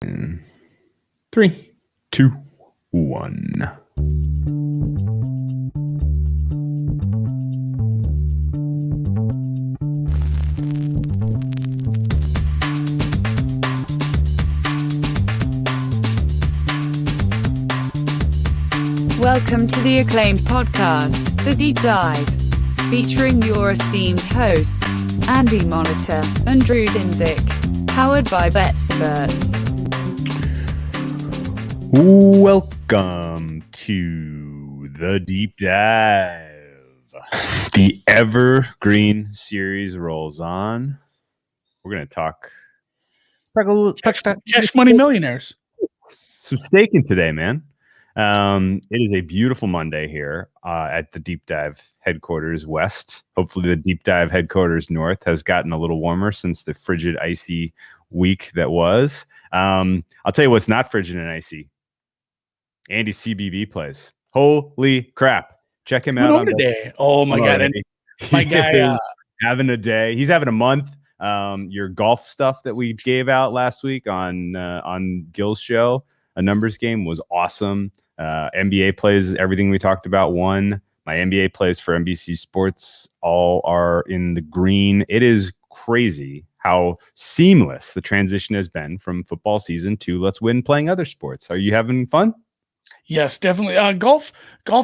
3, 2, 1. Welcome to the acclaimed podcast, The Deep Dive, featuring your esteemed hosts, Andy Monitor and Drew Dinzik, powered by BetSperts. Welcome to The Deep Dive. The Evergreen series rolls on. We're going to talk Cash Money Millionaires. some staking today, man. It is a beautiful Monday here at the Deep Dive headquarters west. Hopefully the Deep Dive headquarters north has gotten a little warmer since the frigid, icy week that was. I'll tell you what's not frigid and icy. Andy CBB plays. Holy crap. Check him out on today. Oh my God. And my guy having a day. He's having a month. Your golf stuff that we gave out last week on Gil's show, a numbers game, was awesome. NBA plays, everything we talked about won. My NBA plays for NBC Sports all are in the green. It is crazy how seamless the transition has been from football season to let's win playing other sports. Are you having fun? Yes, definitely. Golf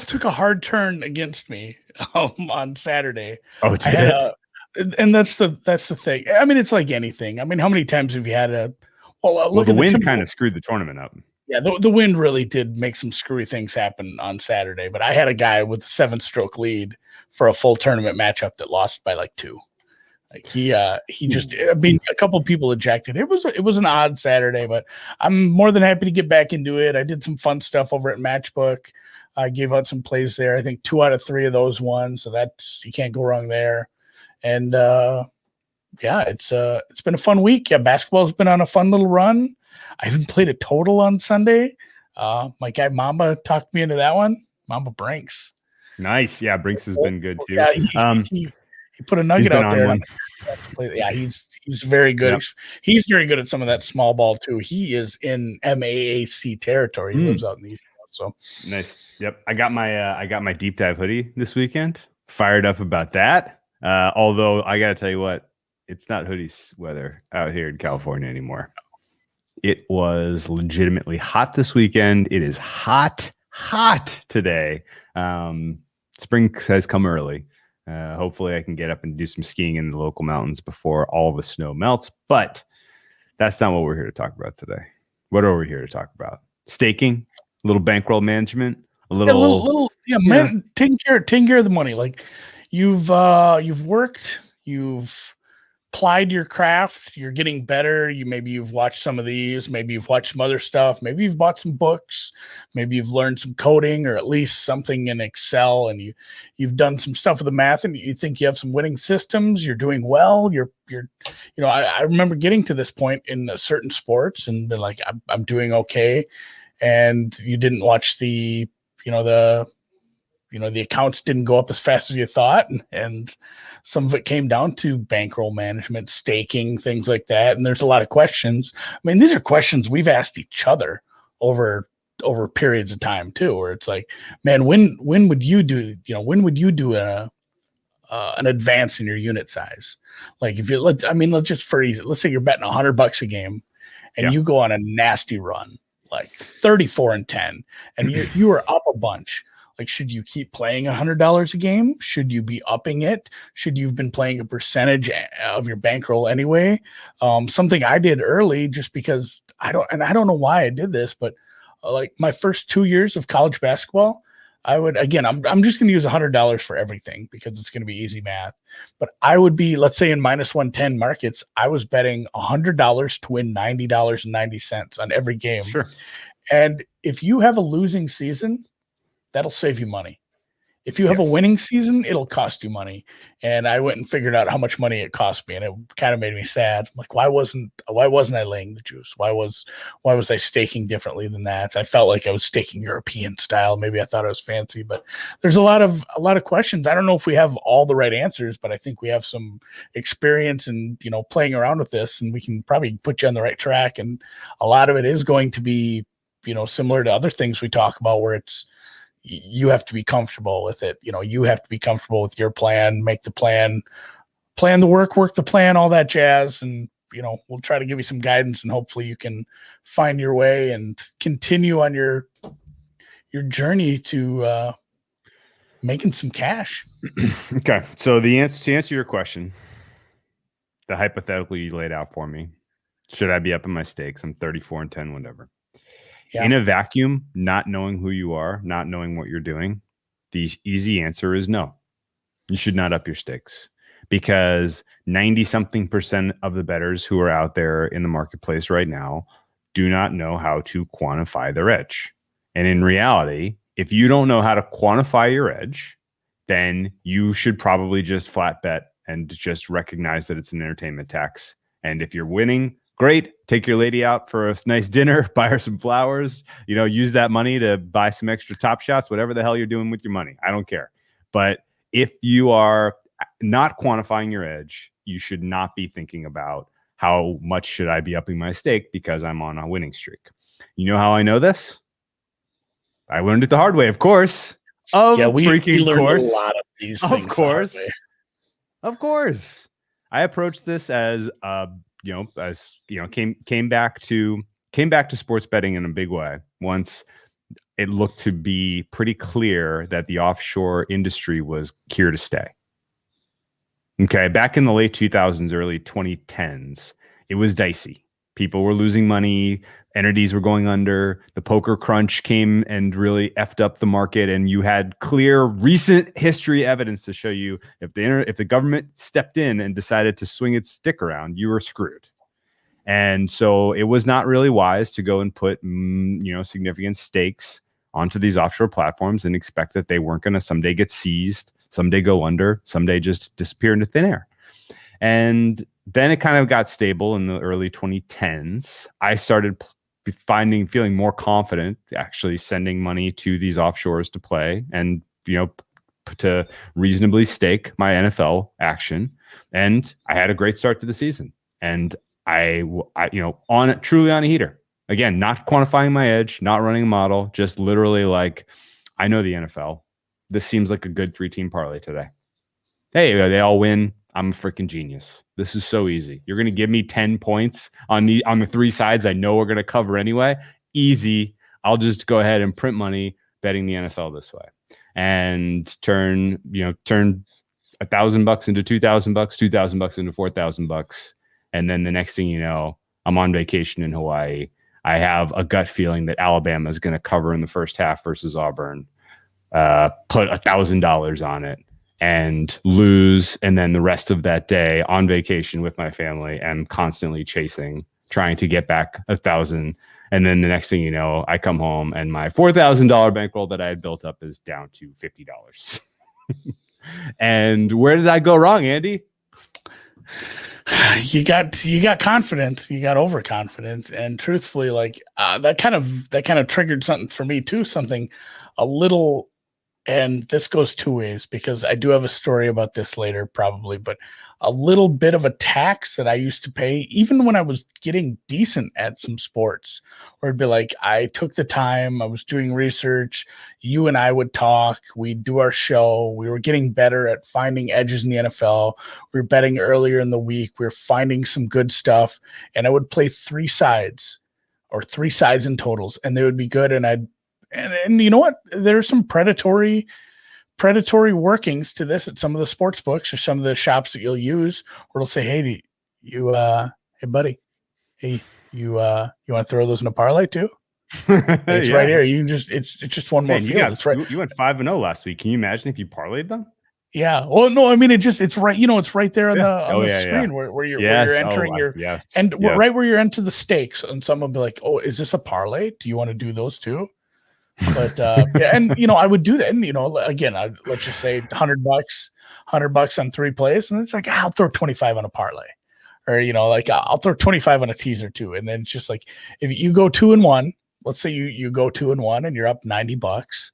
took a hard turn against me on Saturday. Oh, did it? And that's the thing. I mean, it's like anything. I mean, how many times have you had the wind kind of screwed the tournament up. Yeah, the wind really did make some screwy things happen on Saturday. But I had a guy with a 7-stroke lead for a full tournament matchup that lost by like 2. Like he just, I mean, a couple of people ejected. It was an odd Saturday, but I'm more than happy to get back into it. I did some fun stuff over at Matchbook. I gave out some plays there. I think 2 out of 3 of those won, so that's, you can't go wrong there. And yeah, it's been a fun week. Yeah, basketball's been on a fun little run. I even played a total on Sunday. My guy Mamba talked me into that one. Mamba Brinks. Nice. Yeah, Brinks has been good too. Yeah, he put a nugget out there. Yeah, he's very good. Yep. He's very good at some of that small ball too. He is in MAAC territory. He lives out in the East Coast, so nice. Yep, I got my deep dive hoodie this weekend. Fired up about that. Although I got to tell you what, it's not hoodies weather out here in California anymore. It was legitimately hot this weekend. It is hot today. Spring has come early. Hopefully I can get up and do some skiing in the local mountains before all the snow melts, but that's not what we're here to talk about today. What are we here to talk about? Staking, a little bankroll management, man, taking care of the money. Like you've worked, you've applied your craft, you're getting better. Maybe you've watched some of these, maybe you've watched some other stuff, maybe you've bought some books, maybe you've learned some coding or at least something in Excel, and you've done some stuff with the math and you think you have some winning systems, you're doing well, I remember getting to this point in certain sports and been like, I'm doing okay. And you didn't watch the accounts didn't go up as fast as you thought. And some of it came down to bankroll management, staking, things like that. And there's a lot of questions. I mean, these are questions we've asked each other over periods of time too, where it's like, man, when would you do an advance in your unit size? Like let's say you're betting $100 a game and you go on a nasty run, like 34-10, and you are up a bunch. Like, should you keep playing $100 a game? Should you be upping it? Should you have been playing a percentage of your bankroll anyway? Something I did early, just because I don't know why I did this, but like my first 2 years of college basketball, I would, again, I'm just going to use $100 for everything because it's going to be easy math. But I would be, let's say in -110 markets, I was betting $100 to win $90.90 on every game. Sure. And if you have a losing season, that'll save you money. If you have a Yes. winning season, it'll cost you money. And I went and figured out how much money it cost me, and it kind of made me sad. Like, why wasn't I laying the juice? Why was I staking differently than that? I felt like I was staking European style. Maybe I thought I was fancy, but there's a lot of questions. I don't know if we have all the right answers, but I think we have some experience in, playing around with this, and we can probably put you on the right track. And a lot of it is going to be, similar to other things we talk about, where it's, you have to be comfortable with it. You have to be comfortable with your plan, make the plan the work the plan, all that jazz. And, we'll try to give you some guidance, and hopefully you can find your way and continue on your journey to making some cash. Okay. So to answer your question, the hypothetical you laid out for me, should I be up in my stakes? I'm 34-10, whatever. Yeah. In a vacuum, not knowing who you are, not knowing what you're doing, the easy answer is no. You should not up your stakes, because 90-something% of the bettors who are out there in the marketplace right now do not know how to quantify their edge. And in reality, if you don't know how to quantify your edge, then you should probably just flat bet and just recognize that it's an entertainment tax. And if you're winning, great. Take your lady out for a nice dinner, buy her some flowers, use that money to buy some extra Top Shots, whatever the hell you're doing with your money. I don't care. But if you are not quantifying your edge, you should not be thinking about how much should I be upping my stake because I'm on a winning streak. You know how I know this? I learned it the hard way, of course. We learned a lot of these things. Of course. I approached this as came back to sports betting in a big way once it looked to be pretty clear that the offshore industry was here to stay. Okay, back in the late 2000s, early 2010s, it was dicey. People were losing money, entities were going under, the poker crunch came and really effed up the market, and you had clear recent history evidence to show you if the government stepped in and decided to swing its stick around, you were screwed. And so it was not really wise to go and put significant stakes onto these offshore platforms and expect that they weren't going to someday get seized, someday go under, someday just disappear into thin air. And then it kind of got stable in the early 2010s. I started feeling more confident actually sending money to these offshores to play and, to reasonably stake my NFL action. And I had a great start to the season. And I truly on a heater. Again, not quantifying my edge, not running a model, just literally like, I know the NFL. This seems like a good 3-team parlay today. Hey, they all win. I'm a freaking genius. This is so easy. You're going to give me 10 points on the 3 sides I know we're going to cover anyway. Easy. I'll just go ahead and print money betting the NFL this way and turn $1,000 into $2,000, $2,000 into $4,000. And then the next thing you know, I'm on vacation in Hawaii. I have a gut feeling that Alabama is going to cover in the first half versus Auburn. Put $1,000 on it and lose. And then the rest of that day on vacation with my family, I'm constantly chasing, trying to get back 1,000. And then the next thing you know, I come home and my $4,000 bankroll that I had built up is down to $50. And where did I go wrong, Andy? You got confident, you got overconfident, and truthfully, that kind of triggered something for me too, something a little. And this goes two ways, because I do have a story about this later probably, but a little bit of a tax that I used to pay even when I was getting decent at some sports, where it'd be like, I took the time, I was doing research, you and I would talk, we'd do our show, we were getting better at finding edges in the NFL, we were betting earlier in the week, we were finding some good stuff, and I would play 3 sides in totals, and they would be good, and And you know what? There's some predatory workings to this at some of the sports books or some of the shops that you'll use, where it'll say, "Hey, hey buddy, you want to throw those in a parlay too? It's right here. You can it's just one more field. It's right. You went 5-0 last week. Can you imagine if you parlayed them? Yeah. Well, no, I mean, it's right. It's right there on the screen where you're entering right where you're into the stakes, and someone will be like, "Oh, is this a parlay? Do you want to do those too?" But yeah, and I would do that. And again, let's just say $100 on 3 plays, and it's like I'll throw 25 on a parlay, or like I'll throw 25 on a teaser too. And then it's just like if you go 2-1, let's say you go 2-1 and you're up $90.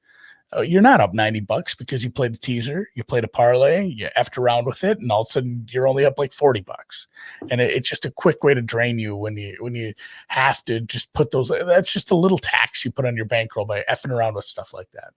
You're not up $90 because you played a teaser, you played a parlay, you effed around with it, and all of a sudden you're only up like $40. And it's just a quick way to drain you when you have to just put those. That's just a little tax you put on your bankroll by effing around with stuff like that.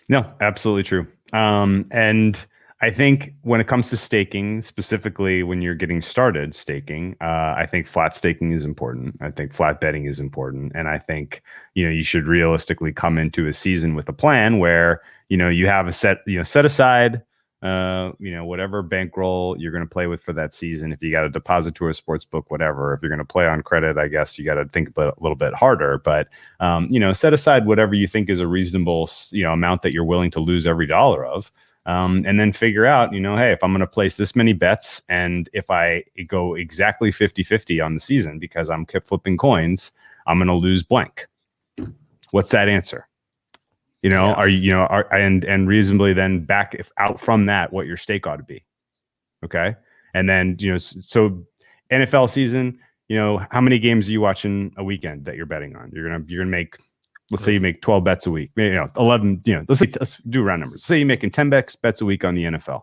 No, absolutely true. And I think when it comes to staking, specifically when you're getting started staking, I think flat staking is important. I think flat betting is important. And I think, you should realistically come into a season with a plan where, you have a set aside, whatever bankroll you're going to play with for that season. If you got a deposit to a sports book, whatever, if you're going to play on credit, I guess you got to think a little bit harder, but, set aside whatever you think is a reasonable, amount that you're willing to lose every dollar of. And then figure out, hey, if I'm going to place this many bets and if I go exactly 50-50 on the season because I'm kept flipping coins, I'm going to lose blank. What's that answer? Are you, and reasonably then back out from that, what your stake ought to be. Okay. And then, so NFL season, how many games are you watching a weekend that you're betting on? You're going to make, let's say you make 12 bets a week, 11, let's do round numbers. Say you're making 10 bets a week on the NFL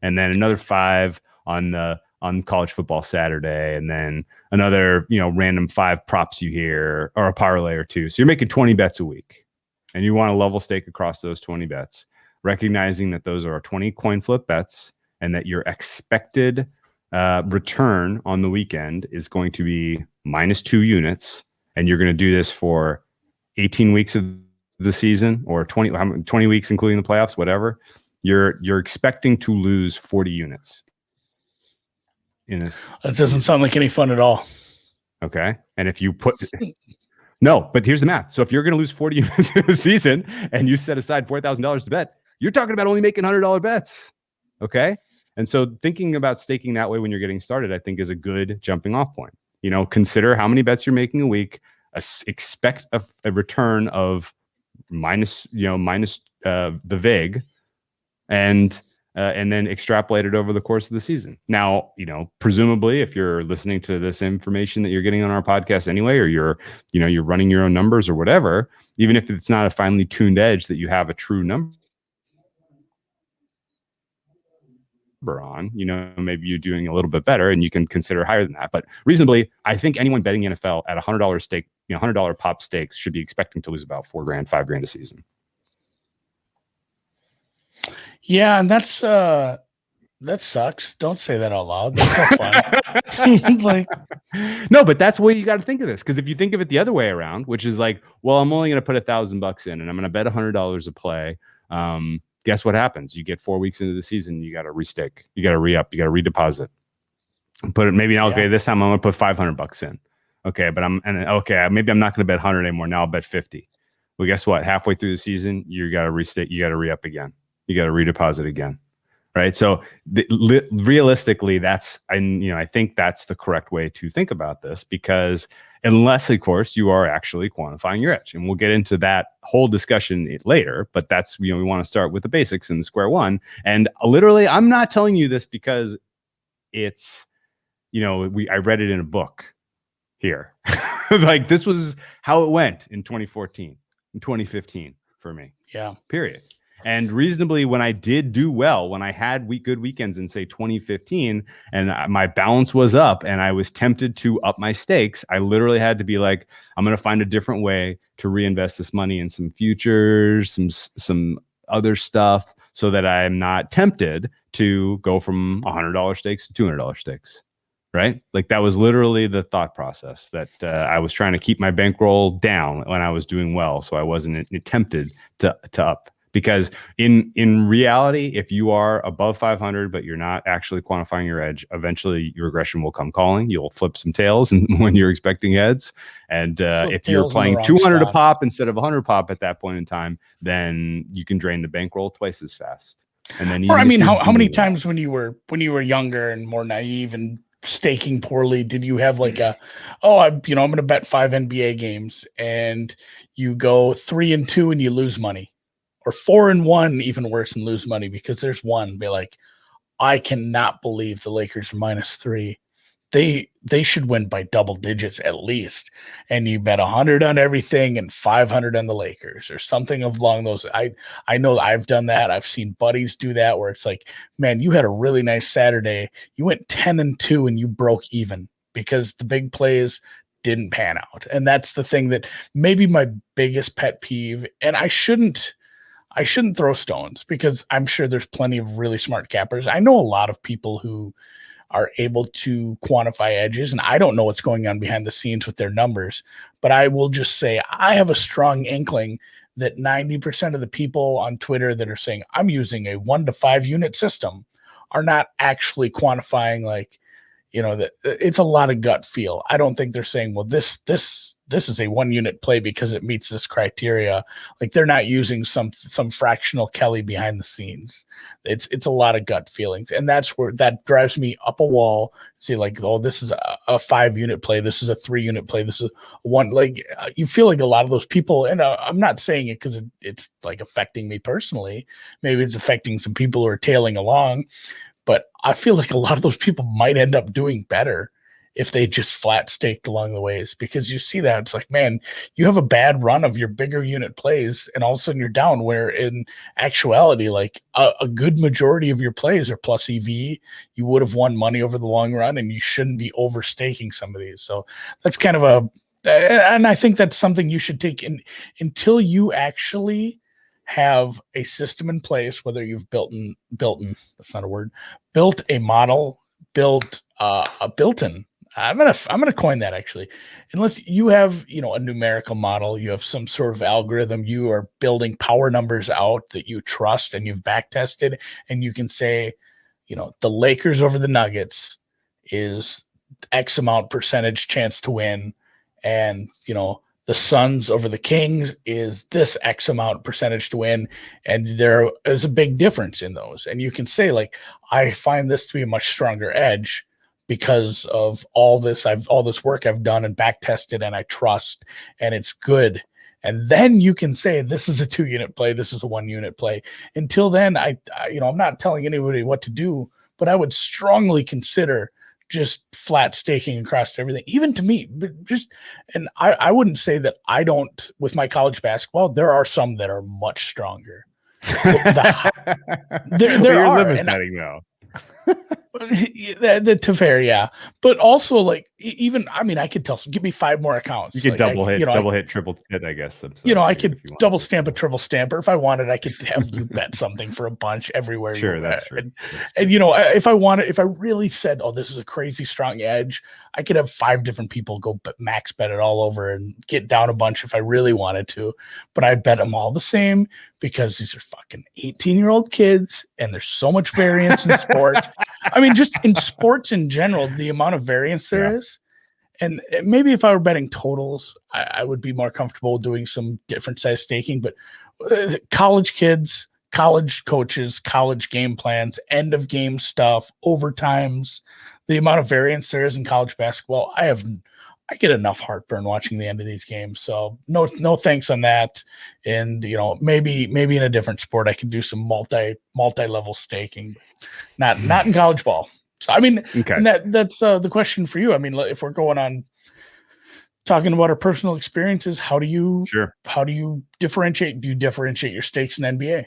and then another 5 on college football Saturday. And then another, random 5 props you hear or a parlay or 2. So you're making 20 bets a week and you want to level stake across those 20 bets, recognizing that those are 20 coin flip bets and that your expected return on the weekend is going to be -2 units. And you're going to do this for 18 weeks of the season or 20 weeks, including the playoffs, whatever, you're expecting to lose 40 units. That doesn't sound like any fun at all. Okay. And if you no, but here's the math. So if you're going to lose 40 units in a season and you set aside $4,000 to bet, you're talking about only making $100 bets. Okay. And so thinking about staking that way when you're getting started, I think is a good jumping off point. Consider how many bets you're making a week. Expect a return of minus the VIG, and then extrapolate it over the course of the season. Now, presumably, if you're listening to this information that you're getting on our podcast anyway, or you're running your own numbers or whatever, even if it's not a finely tuned edge that you have a true number on, maybe you're doing a little bit better and you can consider higher than that. But reasonably, I think anyone betting NFL at $100 stake, $100 pop stakes should be expecting to lose about $4,000, $5,000 a season. Yeah, and that sucks. Don't say that out loud. That's not fun. No, but that's the way you got to think of this. Because if you think of it the other way around, which is like, well, I'm only going to put $1,000 in, and I'm going to bet $100 a play. Guess what happens? You get 4 weeks into the season, you got to restake, you got to re-up, you got to redeposit. Put it maybe okay. This time I'm going to put $500 in. Okay, but maybe I'm not going to bet 100 anymore. Now I'll bet 50. Well, guess what? Halfway through the season, you got to restate, you got to re-up again, you got to redeposit again. Right. So realistically, I think that's the correct way to think about this, because unless, of course, you are actually quantifying your edge. And we'll get into that whole discussion later. But that's, we want to start with the basics and the square one. And literally, I'm not telling you this because it's, I read it in a book here. Like, this was how it went in 2014, in 2015 for me. Yeah. Period. And reasonably, when I did do well, when I had good weekends in, say, 2015, and my balance was up and I was tempted to up my stakes, I literally had to be like, I'm going to find a different way to reinvest this money in some futures, some other stuff, so that I'm not tempted to go from $100 stakes to $200 stakes. Right? Like, that was literally the thought process, that I was trying to keep my bankroll down when I was doing well, so I wasn't tempted to up. Because in reality, if you are above 500, but you're not actually quantifying your edge, eventually your regression will come calling. You'll flip some tails and when you're expecting heads. And if you're playing 200 a pop instead of 100 pop at that point in time, then you can drain the bankroll twice as fast. And then, or I mean, how many times when you were younger and more naive and staking poorly? Did you have like I'm going to bet 5 NBA games and you go 3-2 and you lose money, or 4-1, even worse, and lose money because there's one. Be like, I cannot believe the Lakers are -3. They should win by double digits at least, and you bet 100 on everything and 500 on the Lakers or something along those. I know I've done that. I've seen buddies do that where it's like, man, you had a really nice Saturday. You went 10-2 and you broke even because the big plays didn't pan out. And that's the thing that maybe my biggest pet peeve. And I shouldn't throw stones because I'm sure there's plenty of really smart cappers. I know a lot of people who are able to quantify edges, and I don't know what's going on behind the scenes with their numbers, but I will just say I have a strong inkling that 90% of the people on Twitter that are saying I'm using a 1 to 5 unit system are not actually quantifying, like, that it's a lot of gut feel. I don't think they're saying, well, this is a 1 unit play because it meets this criteria. Like, they're not using some fractional Kelly behind the scenes. It's a lot of gut feelings, and that's where that drives me up a wall. See, like, oh, this is a 5 unit play. This is a 3 unit play. This is one. Like, you feel like a lot of those people, and I'm not saying it because it's like affecting me personally. Maybe it's affecting some people who are tailing along. But I feel like a lot of those people might end up doing better if they just flat staked along the ways, because you see that it's like, man, you have a bad run of your bigger unit plays and all of a sudden you're down, where in actuality, like a good majority of your plays are plus EV. You would have won money over the long run, and you shouldn't be overstaking some of these. So that's kind of and I think that's something you should take in until you actually have a system in place, whether you've built that's not a word, built a model, built a built-in. I'm gonna coin that, actually. Unless you have, a numerical model, you have some sort of algorithm, you are building power numbers out that you trust and you've back tested, and you can say, the Lakers over the Nuggets is X amount percentage chance to win, and the Suns over the Kings is this X amount percentage to win. And there is a big difference in those. And you can say, like, I find this to be a much stronger edge because of all this work I've done and back tested, and I trust, and it's good. And then you can say, this is a 2 unit play. This is a 1 unit play. Until then, I'm not telling anybody what to do, but I would strongly consider just flat staking across everything, even to me. But and I wouldn't say that I don't with my college basketball. There are some that are much stronger. There are limit setting though. To fair, yeah. But also, like, even, I could tell give me 5 more accounts. You could like, double hit, triple hit, I guess. I could double stamp a triple stamp, or if I wanted, I could have you bet something for a bunch everywhere. Sure, that's true. And if I really said, oh, this is a crazy strong edge, I could have 5 different people go max bet it all over and get down a bunch if I really wanted to. But I bet them all the same because these are fucking 18-year-old kids, and there's so much variance in sports. Just in sports in general, the amount of variance there is. And maybe if I were betting totals, I would be more comfortable doing some different size staking. But college kids, college coaches, college game plans, end of game stuff, overtimes, the amount of variance there is in college basketball, I get enough heartburn watching the end of these games. So no thanks on that. And maybe in a different sport I could do some multi-level staking, not in college ball. So okay. And that's the question for you. If we're going on talking about our personal experiences, how do you differentiate? Do you differentiate your stakes in NBA?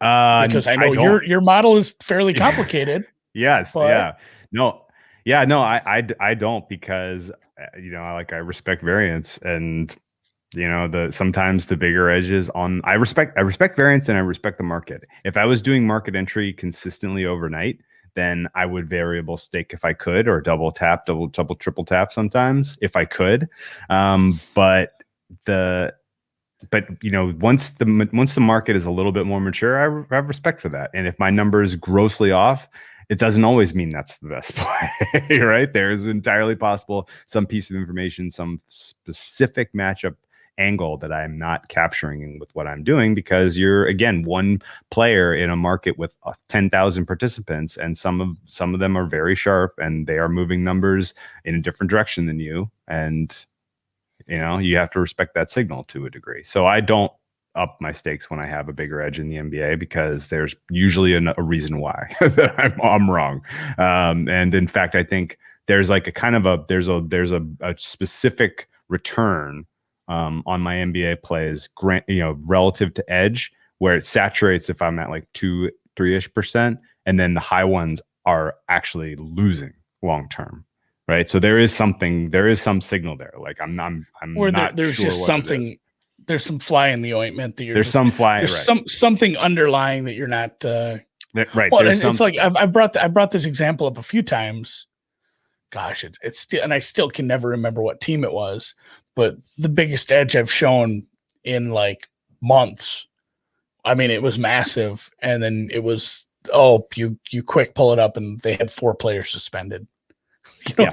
Because I know your model is fairly complicated. Yes. But... I don't, because I respect variance, and sometimes the bigger edges on I respect variance, and I respect the market. If I was doing market entry consistently overnight, then I would variable stake if I could, or double tap, triple tap sometimes if I could. But once the market is a little bit more mature, I have respect for that. And if my number is grossly off, it doesn't always mean that's the best play, right? There's entirely possible some piece of information, some specific matchup angle that I'm not capturing with what I'm doing, because you're, again, one player in a market with 10,000 participants, and some of them are very sharp and they are moving numbers in a different direction than you. And, you have to respect that signal to a degree. So I don't up my stakes when I have a bigger edge in the NBA, because there's usually a reason why that I'm wrong. And in fact, I think there's like there's a specific return on my NBA plays, relative to edge, where it saturates if I'm at like 2-3-ish%, and then the high ones are actually losing long term. Right. So there is some signal there. Like I'm not there's sure just what something. There's some fly in the ointment that you're. There's some fly. There's right. something underlying that you're not. Right. Well, it's like I brought this example up a few times. Gosh, it's still, and I still can never remember what team it was, but the biggest edge I've shown in like months. I mean, it was massive, and then it was you quick pull it up, and they had 4 players suspended.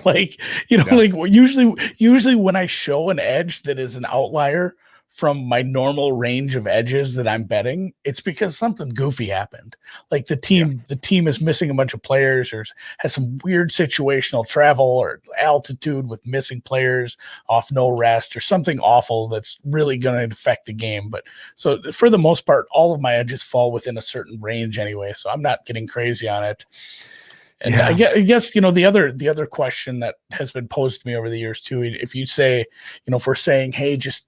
Like usually when I show an edge that is an outlier from my normal range of edges that I'm betting, it's because something goofy happened. Like the team is missing a bunch of players, or has some weird situational travel or altitude with missing players off no rest, or something awful that's really going to affect the game. But so for the most part, all of my edges fall within a certain range anyway, so I'm not getting crazy on it. And I guess, the other question that has been posed to me over the years too, if you say, if we're saying, hey, just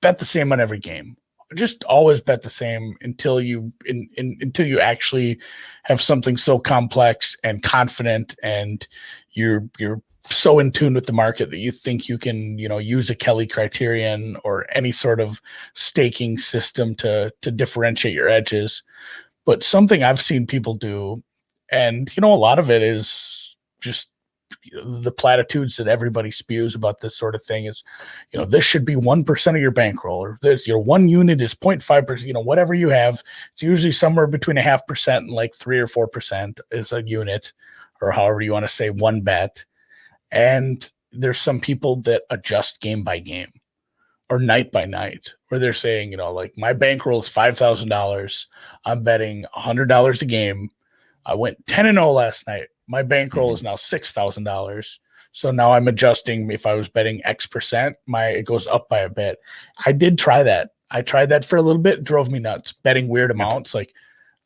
bet the same on every game, just always bet the same until you actually have something so complex and confident, and you're so in tune with the market that you think you can, use a Kelly criterion or any sort of staking system to differentiate your edges. But something I've seen people do, and, a lot of it is just the platitudes that everybody spews about this sort of thing is, this should be 1% of your bankroll, or this, your 1 unit is 0.5%, whatever you have. It's usually somewhere between 0.5% and like 3 or 4% is a unit, or however you want to say one bet. And there's some people that adjust game by game or night by night, where they're saying, like my bankroll is $5,000. I'm betting $100 a game. I went 10-0 last night. My bankroll is now $6,000. So now I'm adjusting. If I was betting X%, it goes up by a bit. I did try that. I tried that for a little bit. It drove me nuts, betting weird amounts. Like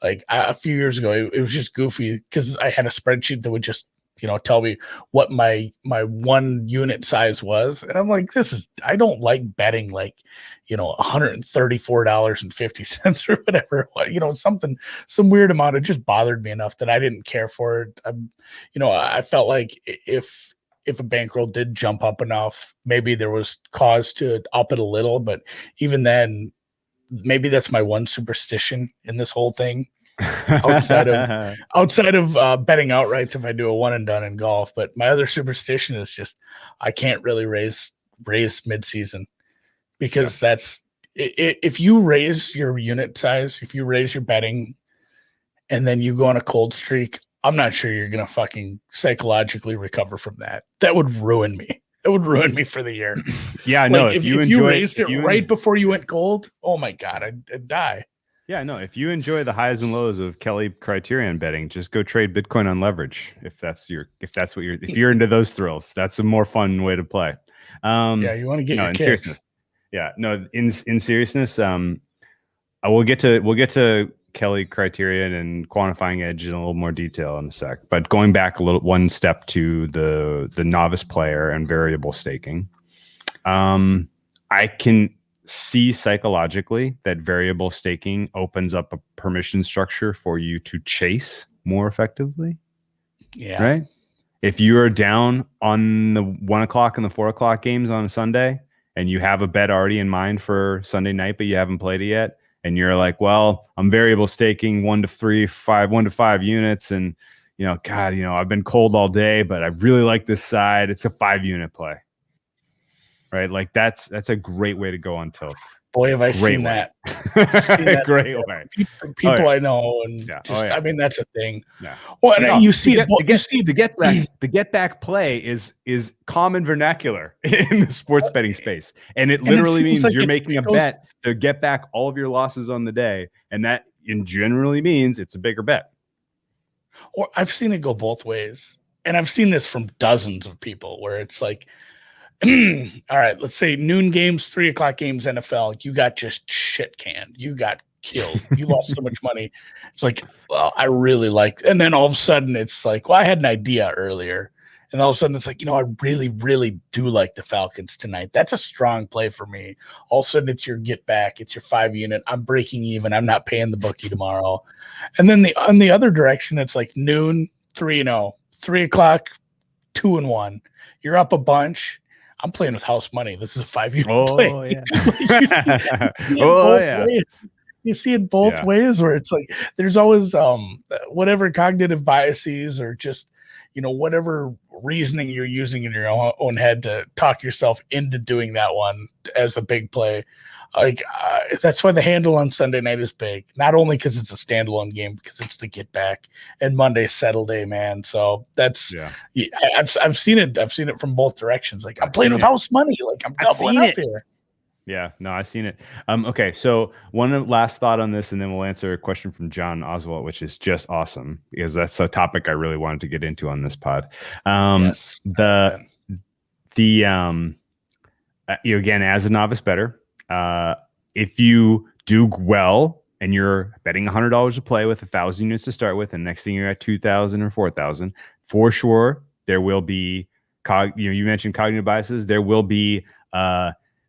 a few years ago, it was just goofy, because I had a spreadsheet that would just, tell me what my 1 unit size was. And I'm like, I don't like betting like, $134.50 or whatever, some weird amount. It just bothered me enough that I didn't care for it. I felt like if a bankroll did jump up enough, maybe there was cause to up it a little, but even then, maybe that's my one superstition in this whole thing. outside of betting outrights if I do a one and done in golf. But my other superstition is just I can't really raise mid-season, because that's if you raise your unit size, if you raise your betting and then you go on a cold streak, I'm not sure you're gonna fucking psychologically recover from that. That would ruin me. It would ruin me for the year. Yeah, no. If you raised it right before you went gold, oh my God, I'd die. Yeah, no. If you enjoy the highs and lows of Kelly criterion betting, just go trade Bitcoin on leverage. If you're into those thrills, that's a more fun way to play. You want to get your kicks. Seriousness. Yeah, no. In seriousness, we'll get to Kelly criterion and quantifying edge in a little more detail in a sec. But going back one step to the novice player and variable staking, I can see psychologically that variable staking opens up a permission structure for you to chase more effectively. Yeah. Right. If you are down on the 1 o'clock and the 4 o'clock games on a Sunday, and you have a bet already in mind for Sunday night, but you haven't played it yet, and you're like, well, I'm variable staking 1 to 5 units. And, I've been cold all day, but I really like this side. It's a 5 unit play. Right. Like that's a great way to go on tilt. Boy, have I Great seen way. that. Seen that Great way. people yes. I know, and Yeah. just I mean that's a thing. Yeah. Well, and No, you see it. The get back play is common vernacular in the sports betting space, and it literally means like you're making a bet to get back all of your losses on the day, and that generally means it's a bigger bet. Or I've seen it go both ways, and I've seen this from dozens of people where it's like, all right, let's say noon games, 3:00 games, NFL, you got just shit canned, you got killed, you lost so much money. It's like, well, I really like, and then all of a sudden it's like, well, I had an idea earlier, and all of a sudden it's like, I really, really do like the Falcons tonight. That's a strong play for me. All of a sudden it's your get back, it's your 5 unit. I'm breaking even. I'm not paying the bookie tomorrow. And then on the other direction, it's like noon, 3-0, 3:00, 2-1. You're up a bunch. I'm playing with house money. This is a 5-unit play. Yeah. You see it both ways where it's like there's always whatever cognitive biases or just whatever reasoning you're using in your own head to talk yourself into doing that one as a big play. Like that's why the handle on Sunday night is big. Not only because it's a standalone game, because it's the get back, and Monday's settle day, man. So that's I've seen it. I've seen it from both directions. Like I'm playing with house money. Like I'm doubling up here. Yeah, no, I've seen it. Okay, so one last thought on this, and then we'll answer a question from John Oswald, which is just awesome because that's a topic I really wanted to get into on this pod. Yes. Again, as a novice bettor, if you do well and you're betting $100 to play with 1,000 units to start with, and next thing you're at 2,000 or 4,000, for sure there will be you mentioned cognitive biases. There will be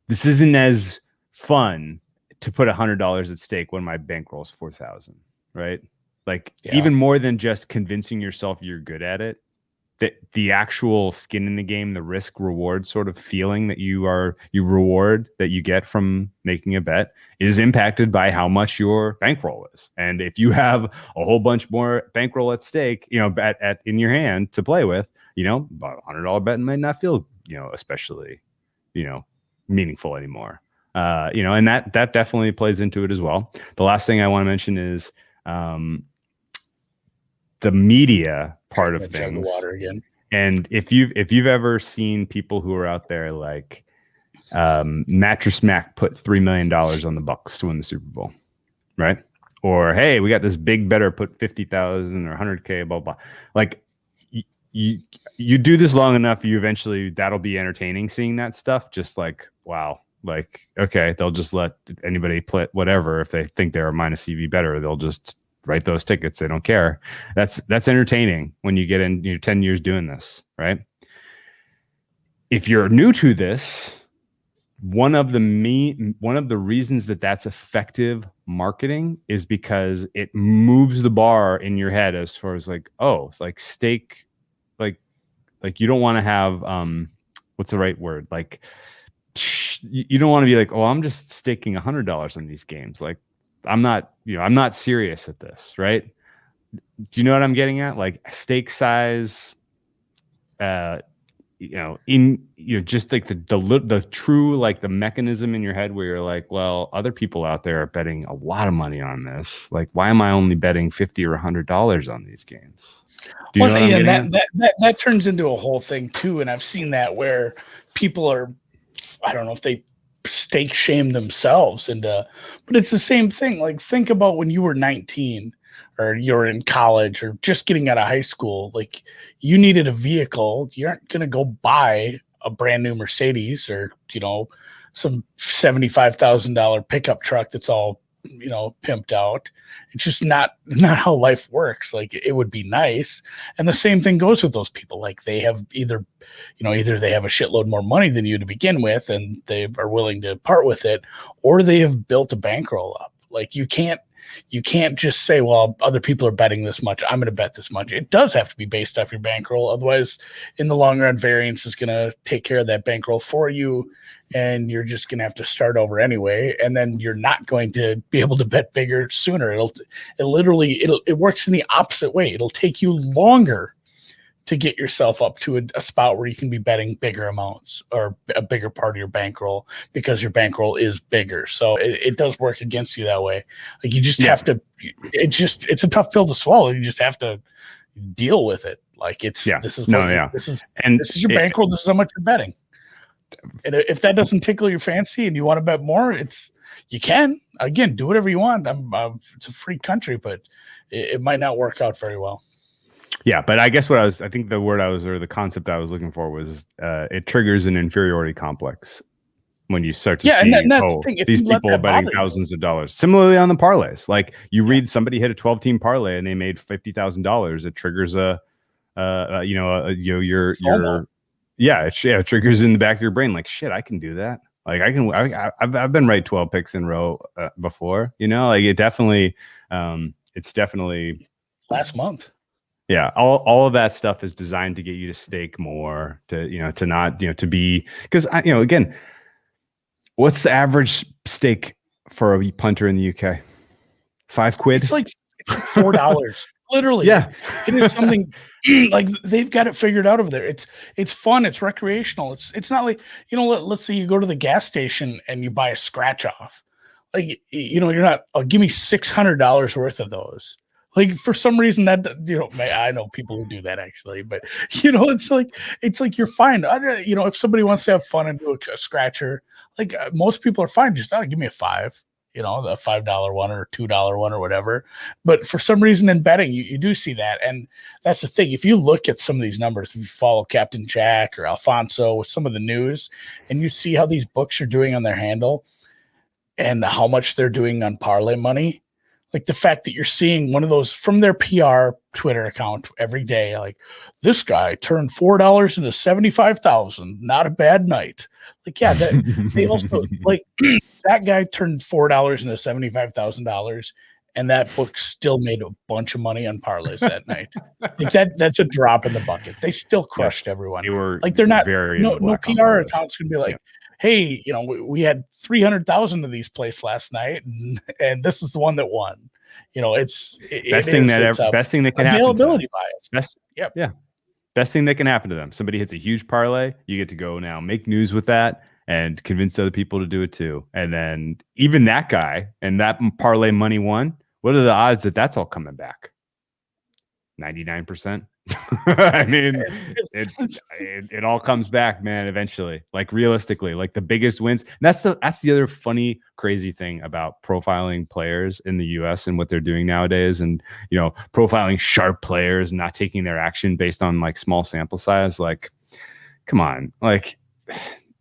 this isn't as fun to put $100 at stake when my bankroll is 4,000, right? Like even more than just convincing yourself you're good at it, that the actual skin in the game, the risk reward sort of feeling that you reward that you get from making a bet is impacted by how much your bankroll is. And if you have a whole bunch more bankroll at stake, in your hand to play with, about $100 bet might not feel, especially, meaningful anymore. And that definitely plays into it as well. The last thing I want to mention is the media part of things. Water again. And if you've ever seen people who are out there like Mattress Mac put $3 million on the Bucks to win the Super Bowl, right? Or hey, we got this big better put 50,000 or 100K, blah blah. Like you do this long enough, you eventually that'll be entertaining seeing that stuff. Just like wow, like okay, they'll just let anybody play whatever if they think they're a minus EV better, they'll just write those tickets. They don't care. That's entertaining when you get in 10 years doing this, right? If you're new to this, one of the reasons that's effective marketing is because it moves the bar in your head as far as like, oh, it's like stake, like you don't want to have what's the right word? Like you don't want to be like, oh, I'm just staking $100 on these games. Like I'm not serious at this, right? Do you know what I'm getting at? Like stake size, just like the true, like the mechanism in your head where you're like, well, other people out there are betting a lot of money on this. Like, why am I only betting $50 or $100 on these games? Do you know what I'm getting at? That turns into a whole thing too. And I've seen that where people are, I don't know if they stake shame themselves but it's the same thing. Like think about when you were 19 or you're in college or just getting out of high school, like you needed a vehicle. You aren't going to go buy a brand new Mercedes or, some $75,000 pickup truck that's all, pimped out. It's just not how life works. Like it would be nice. And the same thing goes with those people. Like they have either they have a shitload more money than you to begin with, and they are willing to part with it, or they have built a bankroll up. Like you can't just say, well, other people are betting this much, I'm going to bet this much. It does have to be based off your bankroll. Otherwise, in the long run, variance is going to take care of that bankroll for you, and you're just going to have to start over anyway. And then you're not going to be able to bet bigger sooner. It works in the opposite way. It'll take you longer to get yourself up to a spot where you can be betting bigger amounts or a bigger part of your bankroll because your bankroll is bigger. So it does work against you that way. Like you just have to, it's a tough pill to swallow. You just have to deal with it. Like this is your bankroll. This is how much you're betting. And if that doesn't tickle your fancy and you want to bet more, you can, again, do whatever you want. It's a free country, but it might not work out very well. Yeah, but I guess I think the concept I was looking for was it triggers an inferiority complex when you start to see, these people are betting thousands of dollars. Similarly on the parlays, like you read somebody hit a 12-team parlay and they made $50,000. It triggers it triggers in the back of your brain like, shit, I can do that. Like I've been right 12 picks in a row before, like it's definitely last month. Yeah. All of that stuff is designed to get you to stake more, to not, to be, because again, what's the average stake for a punter in the UK? £5? It's like $4. Literally. Yeah. It is something like they've got it figured out over there. It's fun. It's recreational. It's not like, let's say you go to the gas station and you buy a scratch off. Like, you're not, give me $600 worth of those. Like for some reason that, I know people who do that actually, but it's like you're fine. If somebody wants to have fun and do a scratcher, like most people are fine. Just give me a $5. The $5 one or $2 one or whatever. But for some reason in betting, you do see that. And that's the thing. If you look at some of these numbers, if you follow Captain Jack or Alfonso with some of the news and you see how these books are doing on their handle and how much they're doing on parlay money, like the fact that you're seeing one of those from their PR Twitter account every day, like this guy turned $4 into 75,000. Not a bad night. Like, yeah, they also like that guy turned $4 into $75,000, and that book still made a bunch of money on parlays that night. Like that's a drop in the bucket. They still crushed everyone. They're not no PR account's gonna be like, hey, we had 300,000 of these placed last night, and this is the one that won. Best thing that can happen. Availability bias. Best thing that can happen to them. Somebody hits a huge parlay, you get to go now make news with that and convince other people to do it too. And then even that guy and that parlay money won. What are the odds that that's all coming back? 99%. I mean, it all comes back, man, eventually. Like realistically, like the biggest wins. And that's the other funny, crazy thing about profiling players in the US and what they're doing nowadays. And, profiling sharp players and not taking their action based on like small sample size. Like, come on, like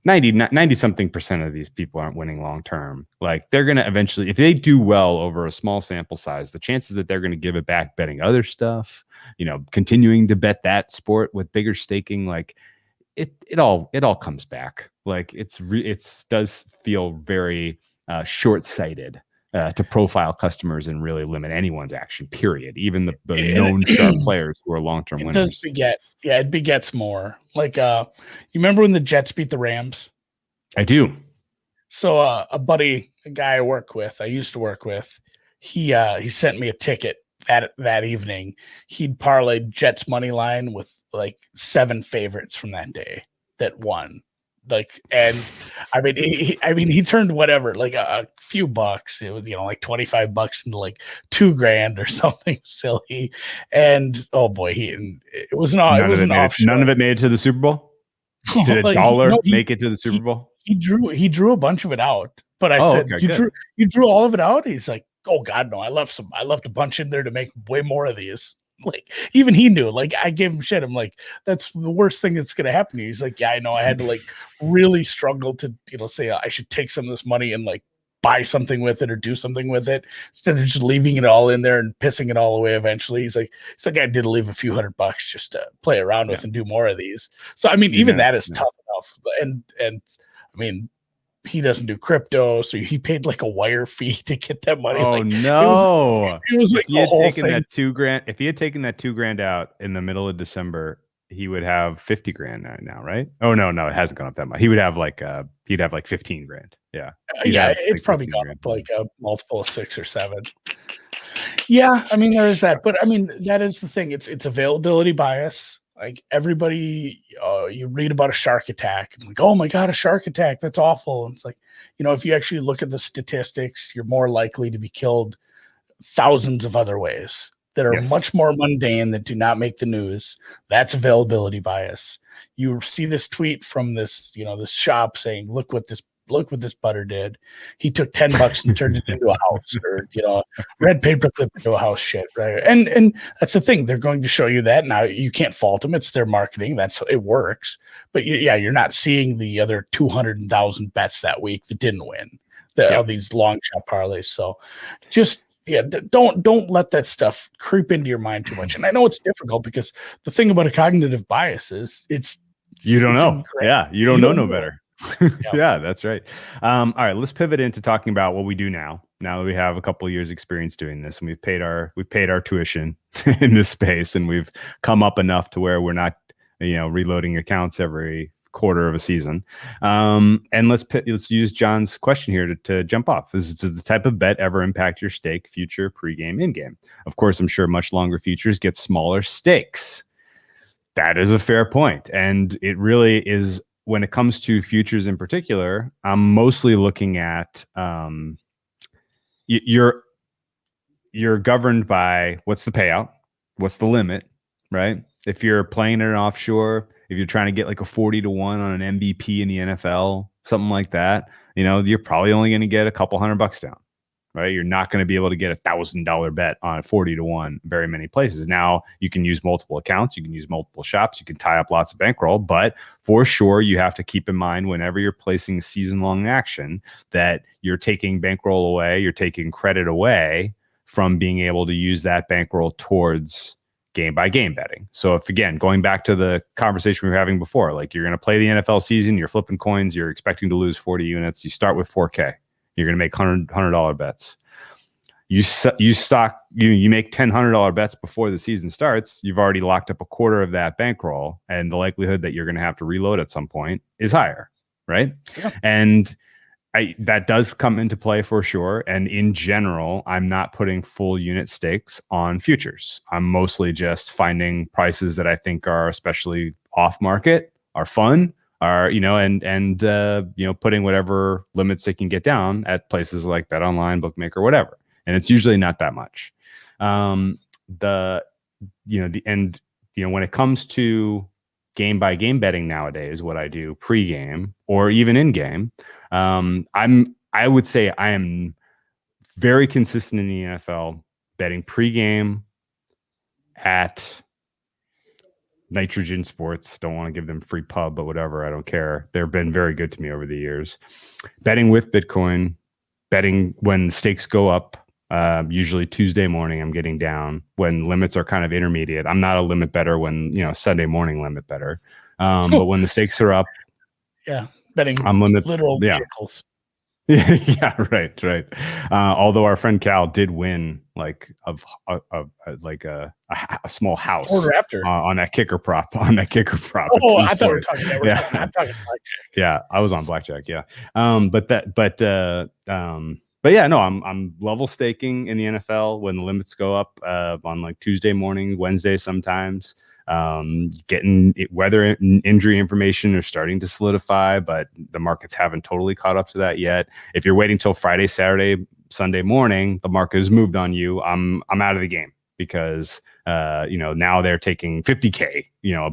90 something percent of these people aren't winning long term. Like they're going to eventually, if they do well over a small sample size, the chances that they're going to give it back betting other stuff, continuing to bet that sport with bigger staking, like it all comes back. Like it does feel very short-sighted to profile customers and really limit anyone's action, period. Even the known sharp players who are long-term winners. It begets more. Like, you remember when the Jets beat the Rams? I do. So a guy I used to work with, he sent me a ticket that evening. He'd parlayed Jets money line with like 7 favorites from that day that won. Like, and I mean, he turned whatever, like a few bucks. It was, like $25 into like $2,000 or something silly. And oh boy, it was not. It was an offshore. None of it made it to the Super Bowl. Did a dollar make it to the Super Bowl? He drew a bunch of it out. But I said, okay, you drew all of it out. He's like, oh God, no! I left a bunch in there to make way more of these. Like even he knew. Like I gave him shit. I'm like, that's the worst thing that's gonna happen to you. He's like, yeah, I know. I had to like really struggle to say I should take some of this money and like buy something with it or do something with it instead of just leaving it all in there and pissing it all away. Eventually, he's like, I did leave a few $100 just to play around with and do more of these. So I mean, even that is tough enough. And I mean, he doesn't do crypto, so he paid like a wire fee to get that money. Oh, like, no! It was like if he had taken that $2,000, if he had taken that $2,000 out in the middle of December, he would have $50,000 now, right? Oh no, it hasn't gone up that much. He would have like $15,000. Yeah, it's probably gone up like a multiple of 6 or 7. Yeah, I mean there is that, but I mean that is the thing. It's availability bias. Like everybody, you read about a shark attack, and like, oh my god, a shark attack, that's awful. And it's like, if you actually look at the statistics, you're more likely to be killed thousands of other ways that are Yes. much more mundane that do not make the news. That's availability bias. You see this tweet from this, this shop saying, look what this butter did. He took $10 and turned it into a house, or red paper clip into a house shit, right? And that's the thing. They're going to show you that. Now you can't fault them. It's their marketing. It works. But you're not seeing the other 200,000 bets that week that didn't win. All these long shot parlays. So just don't let that stuff creep into your mind too much. And I know it's difficult because the thing about a cognitive bias is you don't know. ingrained. Yeah, you don't know no better. Yeah, that's right. All right, let's pivot into talking about what we do now. Now that we have a couple of years experience doing this, and we've paid our tuition in this space, and we've come up enough to where we're not, reloading accounts every quarter of a season. And let's use John's question here to jump off. Does the type of bet ever impact your stake, future, pregame, in-game? Of course, I'm sure much longer futures get smaller stakes. That is a fair point, and it really is. When it comes to futures in particular, I'm mostly looking at you're governed by what's the payout, what's the limit, right? If you're playing at an offshore, if you're trying to get like a 40-1 on an MVP in the NFL, something like that, you're probably only going to get a couple $100 down, right? You're not going to be able to get $1,000 bet on a 40-1 very many places. Now you can use multiple accounts, you can use multiple shops, you can tie up lots of bankroll, but for sure you have to keep in mind whenever you're placing season-long action that you're taking bankroll away, you're taking credit away from being able to use that bankroll towards game-by-game betting. So if, again, going back to the conversation we were having before, like you're going to play the NFL season, you're flipping coins, you're expecting to lose 40 units, you start with 4K. You're going to make $100 bets. You make $100 bets before the season starts. You've already locked up a quarter of that bankroll, and the likelihood that you're going to have to reload at some point is higher, right? Yeah. And that does come into play for sure. And in general, I'm not putting full unit stakes on futures. I'm mostly just finding prices that I think are especially off market, are fun, are putting whatever limits they can get down at places like BetOnline, Bookmaker, whatever, and it's usually not that much. When it comes to game by game betting nowadays, what I do pre-game or even in game, I would say I am very consistent in the NFL betting pre-game at Nitrogen Sports. Don't want to give them free pub, but whatever. I don't care. They've been very good to me over the years. Betting with Bitcoin, betting when stakes go up. Usually Tuesday morning, I'm getting down when limits are kind of intermediate. I'm not a limit better when, Sunday morning limit better. But when the stakes are up. Yeah. Betting I'm literal vehicles. Yeah, right. Although our friend Cal did win like a small house on that kicker prop. Oh, I thought we were talking about I'm talking blackjack. Yeah, I was on blackjack. Yeah, but yeah, no, I'm level staking in the NFL when the limits go up on like Tuesday morning, Wednesday sometimes. Getting weather injury information are starting to solidify, but the markets haven't totally caught up to that yet. If you're waiting till Friday, Saturday, Sunday morning, the market has moved on you. I'm out of the game because now they're taking 50K